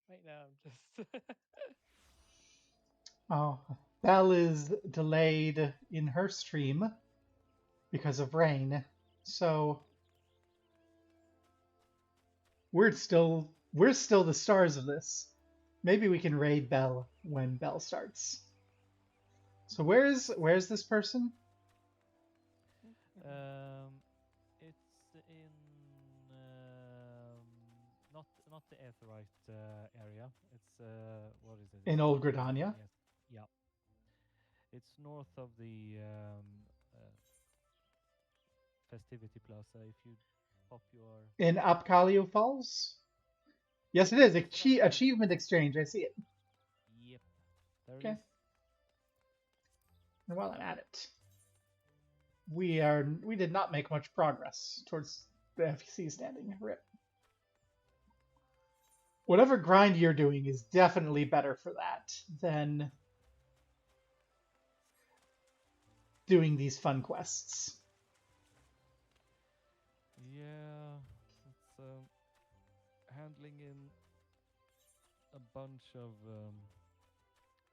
Right now, I'm just. Oh, Belle is delayed in her stream because of rain. So we're still the stars of this. Maybe we can raid Belle when Belle starts. So where's this person? It's in not the Aetheryte area. It's what is it? In Old Gridania? Yes. Yeah. It's north of the festivity plaza. If you pop your In Apkalio Falls? Yes, it is. Achievement exchange. I see it. Yep. There Okay. it is. And while I'm at it, we did not make much progress towards the FEC standing. Rip. Whatever grind you're doing is definitely better for that than doing these fun quests. Yeah, it's handling in a bunch of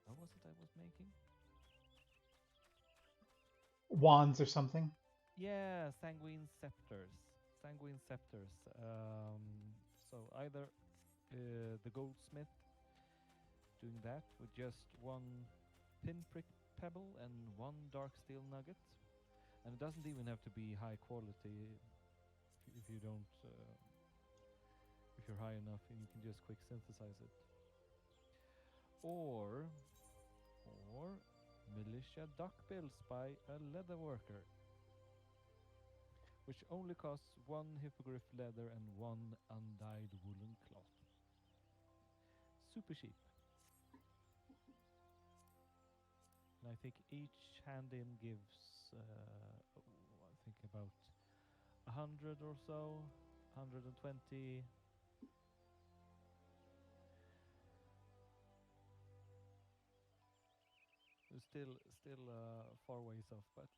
what was it I was making? Wands or something. Yeah, sanguine scepters. Sanguine scepters. So either the goldsmith doing that with just one pinprick pebble and one dark steel nugget, and it doesn't even have to be high quality. If you don't, if you're high enough, you can just quick synthesize it. Or militia duckbills by a leather worker, which only costs 1 hippogriff leather and 1 undyed woolen cloth. Super cheap. And I think each hand-in gives, I think about 100 or so, 120. Still far ways off, but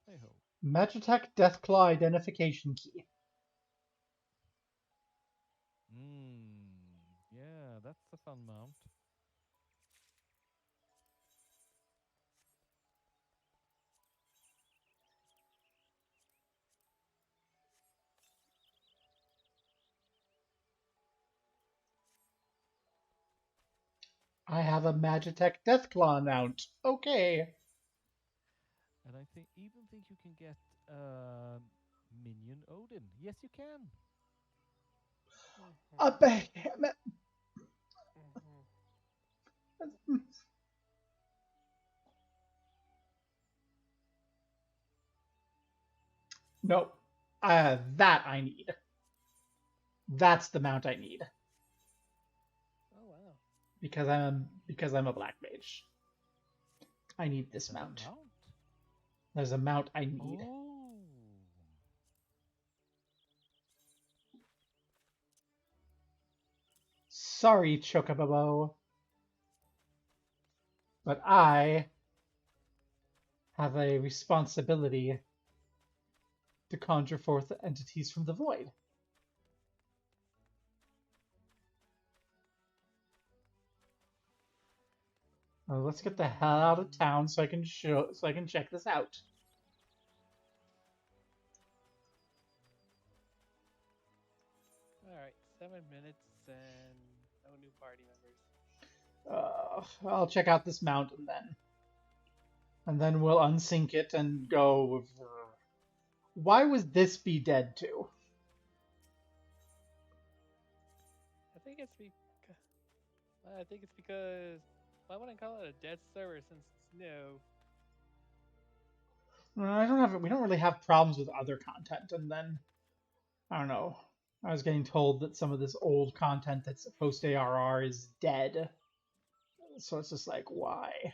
hey ho. Magitech Deathclaw identification key. Yeah, that's a fun mount. I have a Magitech Deathclaw mount. Okay. And I even think you can get Minion Odin. Yes, you can. A behemoth. No. That I need. That's the mount I need. Oh wow. Because I'm a black mage. I need this mount. There's a mount I need. Oh. Sorry, Chocobo. But I have a responsibility to conjure forth entities from the void. Well, let's get the hell out of town so I can check this out. All right, 7 minutes and no new party members. I'll check out this mountain then. And then we'll unsync it and go. Why was this be dead too? I think it's because I wouldn't call it a dead server since it's new. We don't really have problems with other content, and then I don't know. I was getting told that some of this old content that's post ARR is dead. So it's just like, why?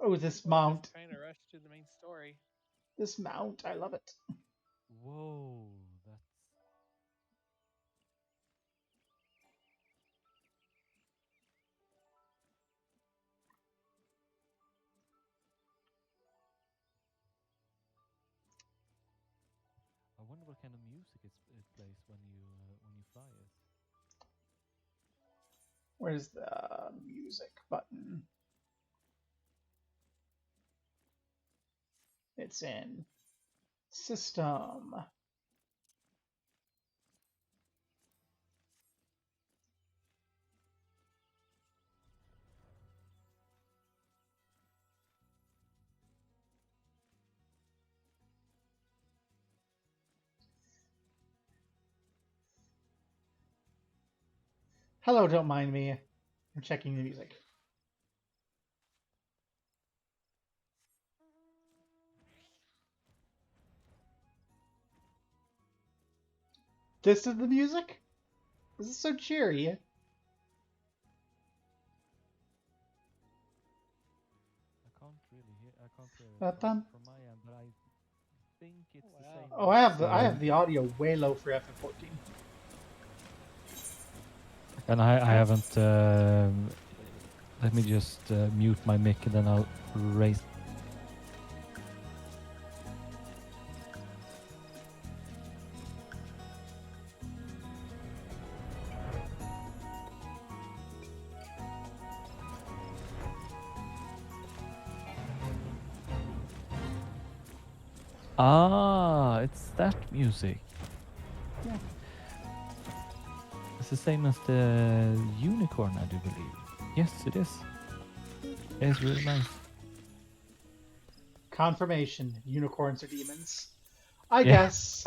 Oh, this mount. Trying to rush to the main story. This mount, I love it. Whoa, that's... I wonder what kind of music it plays when you fly it. Where's the music button? It's in System. Hello, don't mind me. I'm checking the music. This is the music? This is so cheery. I can't hear it from my end, but I think it's the same. Oh, I have the audio way low for FF14. And I haven't. Let me just mute my mic and then I'll raise. Ah, it's that music. Yeah. It's the same as the unicorn, I do believe. Yes, it is. It's really nice. Confirmation: unicorns are demons. I guess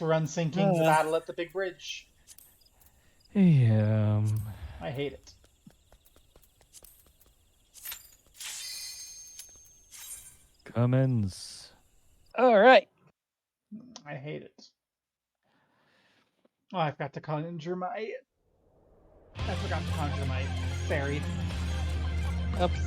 we're unsyncing the battle at the big bridge. Yeah. I hate it. Cummins. All right. I hate it. Oh, I forgot to conjure my... I forgot to conjure my fairy. Oops.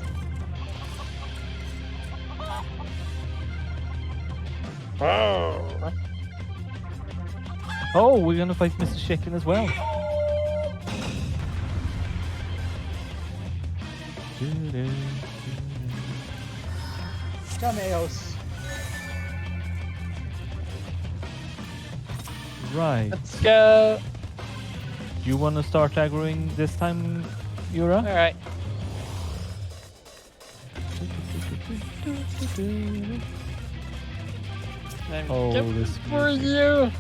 Oh, we're gonna fight Mr. Chicken as well. Dameos. Right. Let's go. You want to start aggroing this time, Yura? All right. I'm Oh, coming this for music. you.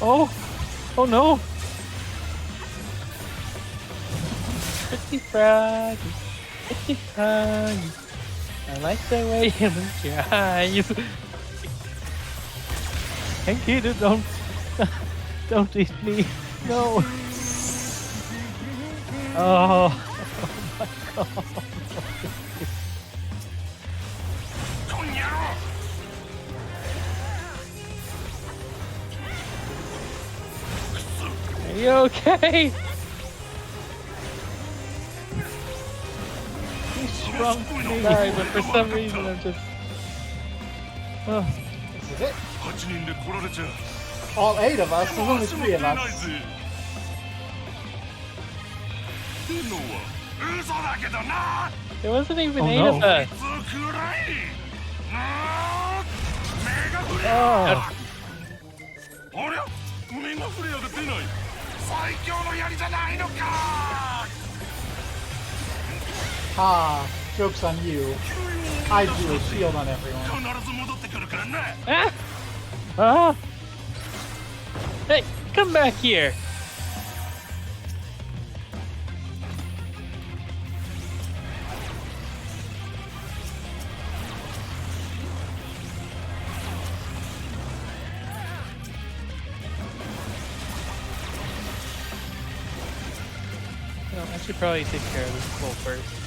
Oh! Oh no! Pretty frog. Pretty frog. I like the way you move your eyes. Henki, don't... don't eat me. No! Oh! Oh my god! Are you okay? You shrunk me! Sorry, but for some reason I'm just. Oh. This is it. All 8 of us, there's only 3 of us. There wasn't even Oh, 8 no. of us. Oh. Ha! Joke's on you. I drew a shield on everyone. Ah! Ah! Hey, come back here. Well, I should probably take care of this bull first.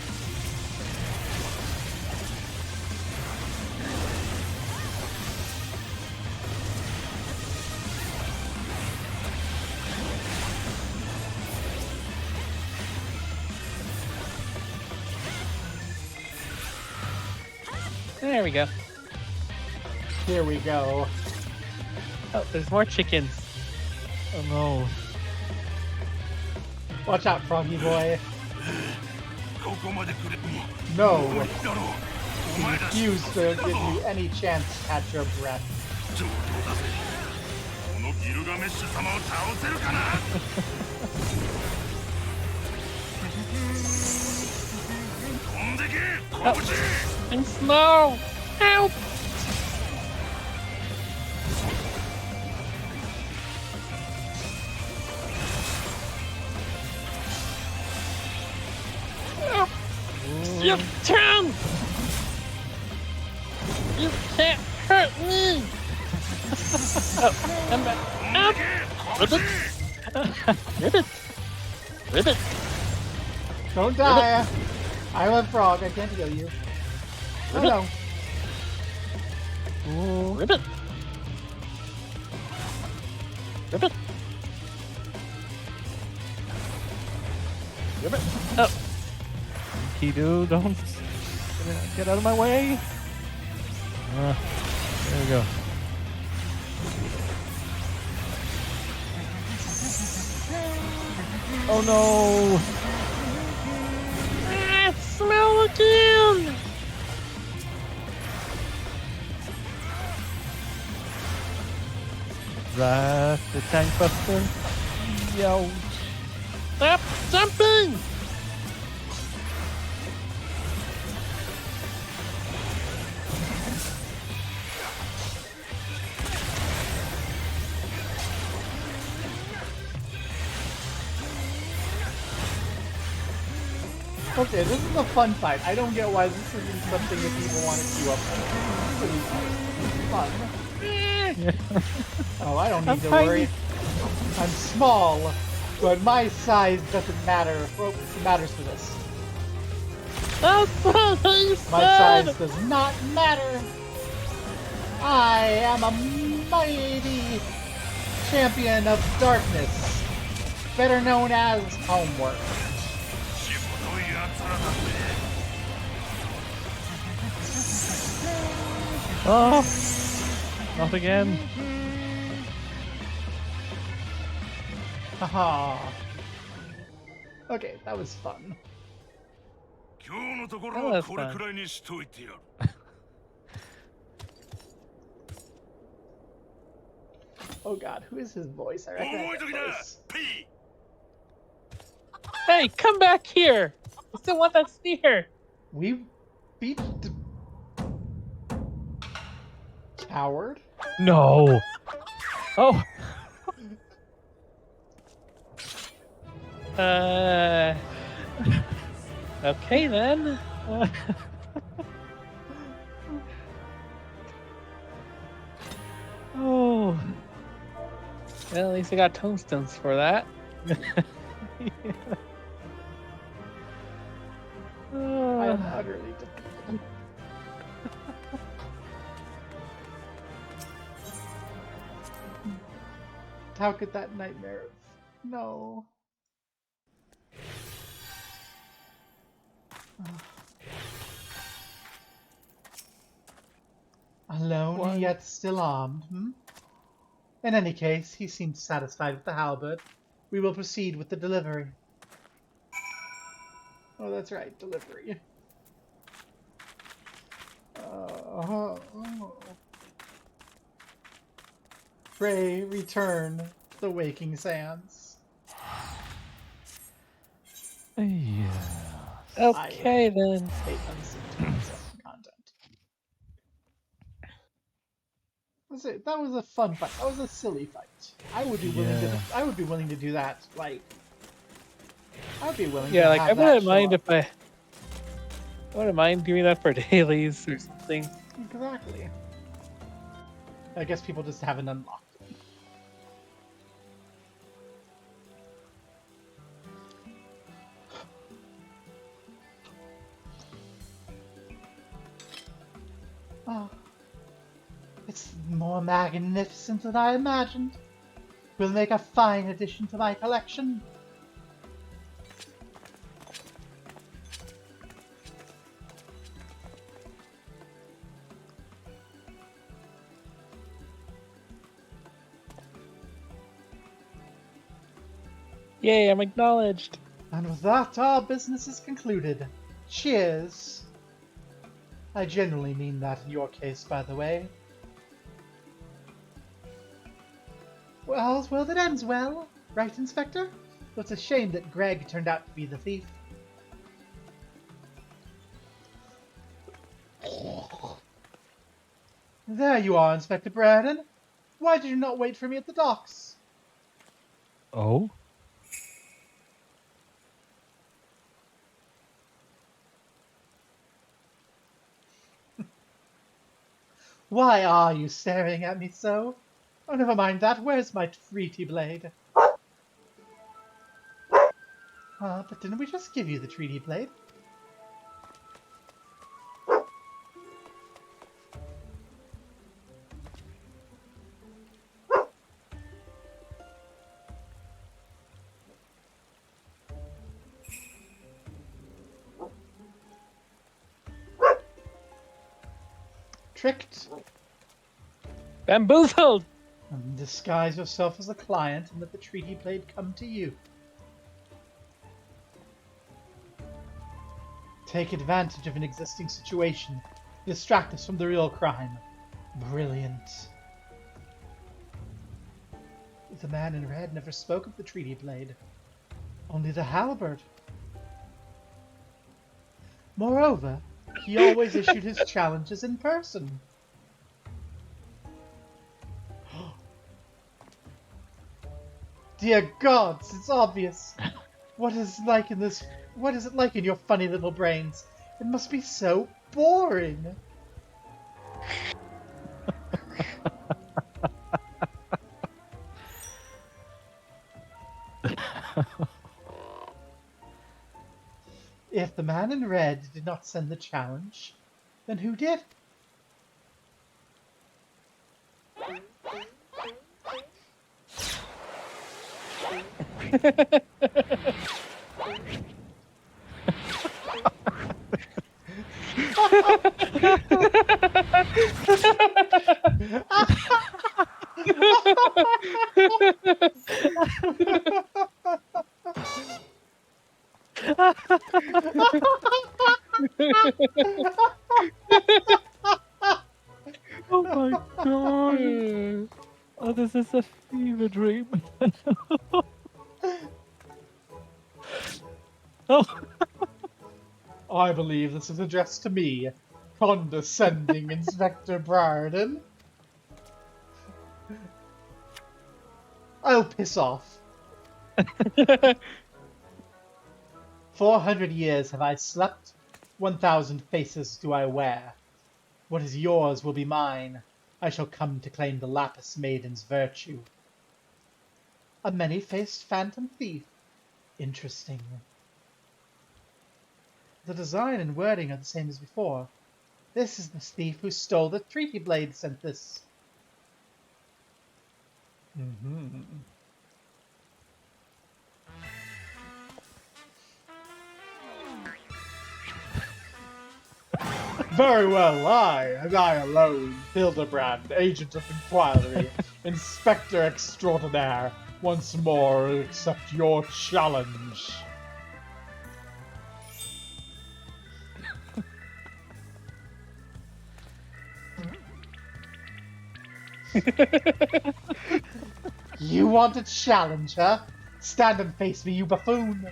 There we go. Here we go. Oh, there's more chickens. Oh no. Watch out, Froggy boy. No. You refuse to give me any chance to catch your breath. I'm slow. Help! Oh, you can! You can't hurt me! Oh, I'm back. Up! Ribbit! Ribbit! Ribbit! Don't die. I'm a frog. I can't heal you. Oh no. Oh. Ribbit! Ribbit! Ribbit! Oh! Kido, don't... Get out of my way! There we go. Oh no! Ah, smell again! Right, the tank buster. Yo. Stop jumping! Okay, this is a fun fight. I don't get why this isn't something that people want to queue up for. This is fun. Eh, Oh, I don't I'm need to tiny. worry. I'm small, but my size doesn't matter. Well, it matters for this. That's what I said! My size does not matter. I am a mighty champion of darkness, better known as Homework. Oh, not again. Haha. Okay, that was fun. That was fun. Oh god, who is his voice? I recognize that voice. Hey, come back here! It's the one that's here! We beat the coward? No. Oh. Okay then. Oh. Well, at least I got tombstones for that. I am utterly defeated. How could that nightmare have... No. Alone, What? yet still armed, hmm? In any case, he seemed satisfied with the halberd. We will proceed with the delivery. Oh, that's right, delivery. Pray return to the waking sands. Yeah. Okay then. Hate unseen content. That was a fun fight. That was a silly fight. I would be willing to. I would be willing to do that. Like, I would be willing. Yeah, to like have I wouldn't that mind show if I wouldn't mind doing that for dailies or something. up. Exactly. I guess people just haven't unlocked it. Oh, it's more magnificent than I imagined. Will make a fine addition to my collection. Yay, I'm acknowledged. And with that, our business is concluded. Cheers. I generally mean that in your case, by the way. Well, all's well that ends well, right, Inspector? It's a shame that Greg turned out to be the thief. There you are, Inspector Braden. Why did you not wait for me at the docks? Oh? Why are you staring at me so? Oh, never mind that. Where's my treaty blade? But didn't we just give you the treaty blade? Tricked? Bamboozled! Disguise yourself as the client and let the treaty blade come to you. Take advantage of an existing situation. Distract us from the real crime. Brilliant. The man in red never spoke of the treaty blade. Only the halberd. Moreover, he always issued his challenges in person. Dear gods, it's obvious. What is it like in your funny little brains? It must be so boring. If the man in red did not send the challenge, then who did? Oh my god! Oh, this is a fever dream. Oh, I believe this is addressed to me, condescending Inspector Barden. I'll piss off. 400 years have I slept, 1,000 faces do I wear. What is yours will be mine. I shall come to claim the Lapis Maiden's virtue. A many-faced phantom thief. Interesting. The design and wording are the same as before. This is the thief who stole the treaty blade sent this. Mm-hmm. Very well, and I alone, Hildibrand, agent of inquiry, inspector extraordinaire, once more accept your challenge. You want a challenge, huh? Stand and face me, you buffoon!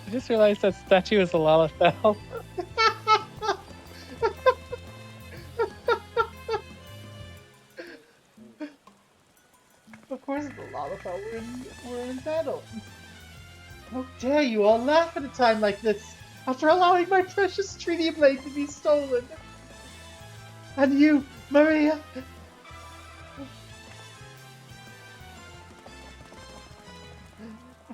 I just realized that statue is a Lalafell. Of course it's a Lalafell, we're in battle. How dare you all laugh at a time like this, after allowing my precious treaty blade to be stolen? And you, Maria...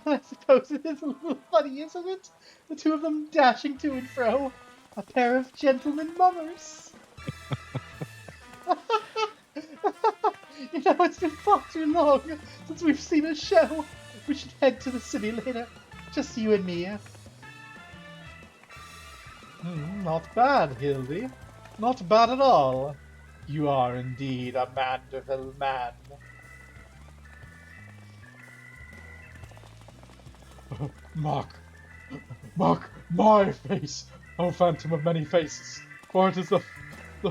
I suppose it is a little funny, isn't it? The two of them dashing to and fro. A pair of gentlemen mummers. You know, it's been far too long since we've seen a show. We should head to the city later. Just you and me. Not bad, Hildy. Not bad at all. You are indeed a Mandeville man. Mark, my face, O phantom of many faces, for it is the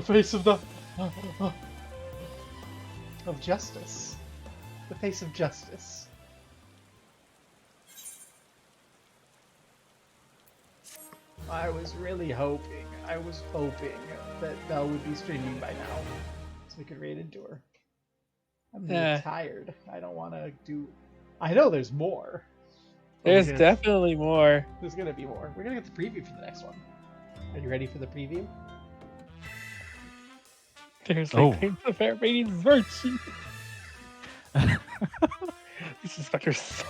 face of the... Of justice. The face of justice. I was hoping that Belle would be streaming by now, so we could raid Endure. I'm really tired. I don't want to do... I know there's more. There's definitely more. There's going to be more. We're going to get the preview for the next one. Are you ready for the preview? There's like things of fair ratings virtue. This is fucker so...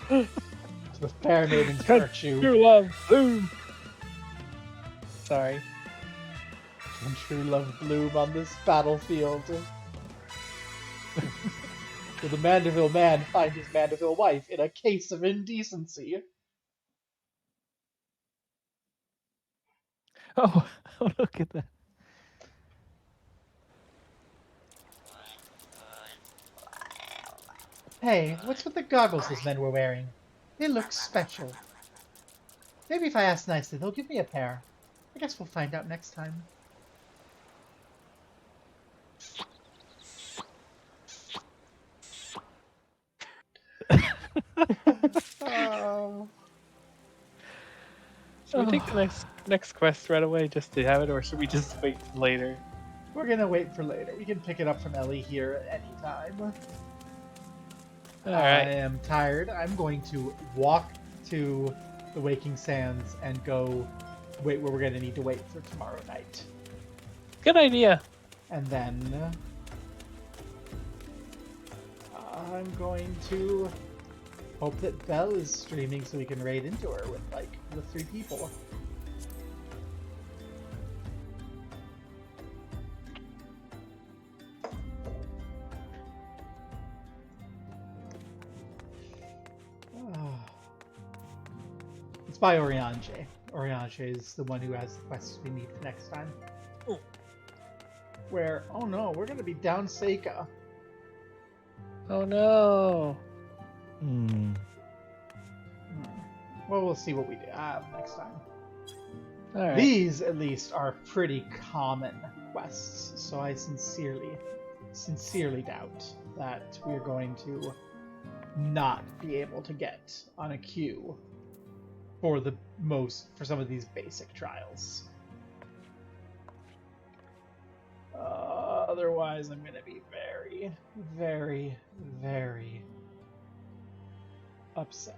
To the fair maiden's virtue. True love bloom. Sorry. And true love bloom on this battlefield. Will the Mandeville man find his Mandeville wife in a case of indecency? oh, look at that. Hey, what's with the goggles those men were wearing? They look special. Maybe if I ask nicely, they'll give me a pair. I guess we'll find out next time. Oh. Should we take the next quest right away just to have it, or should we just wait later? We're gonna wait for later. We can pick it up from Ellie here at any time. All I right. am tired. I'm going to walk to the Waking Sands and go We're going to need to wait for tomorrow night. Good idea. And then I'm going to hope that Belle is streaming so we can raid into her with like the 3 people. It's by Oriange. Oriange is the one who has the quests we need for next time. Ooh. Where, oh no, we're going to be down Seika. Oh no. Well, we'll see what we do next time. All right. These, at least, are pretty common quests, so I sincerely doubt that we're going to not be able to get on a queue for some of these basic trials. Otherwise, I'm going to be very, very, very upset.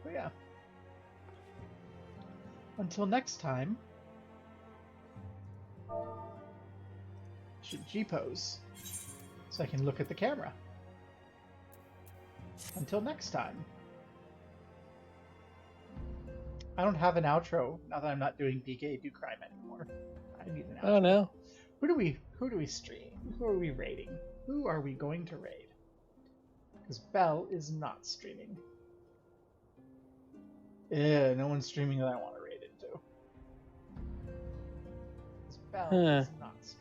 But yeah. Until next time, I should G-pose so I can look at the camera. Until next time. I don't have an outro now that I'm not doing DK Do Crime anymore. I need an outro. Oh no. Who do we stream? Who are we raiding? Who are we going to raid? Because Belle is not streaming. Yeah, no one's streaming that I want to raid into. Because Belle is not streaming.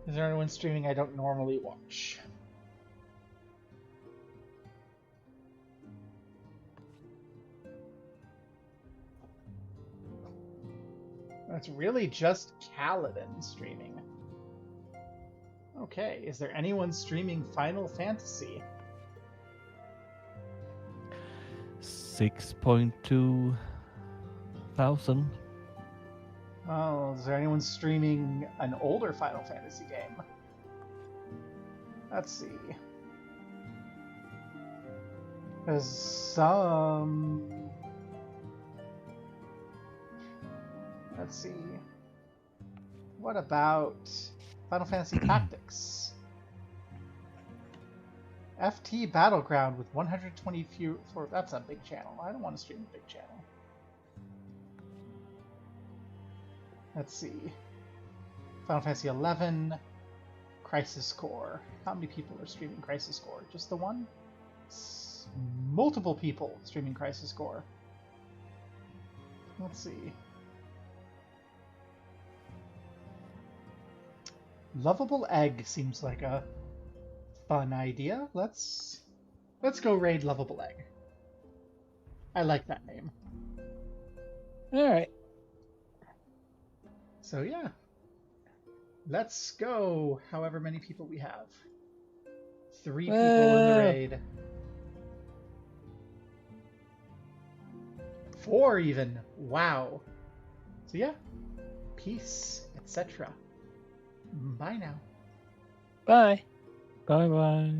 Is there anyone streaming I don't normally watch? It's really just Kaladin streaming. Okay, is there anyone streaming Final Fantasy? 6.2 thousand. Oh, is there anyone streaming an older Final Fantasy game? Let's see. There's some... Let's see. What about Final Fantasy Tactics? FT Battleground with 120 few... That's a big channel. I don't want to stream a big channel. Let's see. Final Fantasy 11, Crisis Core. How many people are streaming Crisis Core? Just the one? Multiple people streaming Crisis Core. Let's see. Lovable Egg seems like a fun idea. Let's go raid Lovable Egg. I like that name. Alright. So yeah. Let's go however many people we have. 3 people in the raid. 4 even. Wow. So yeah. Peace, etc. Bye now. Bye. Bye bye.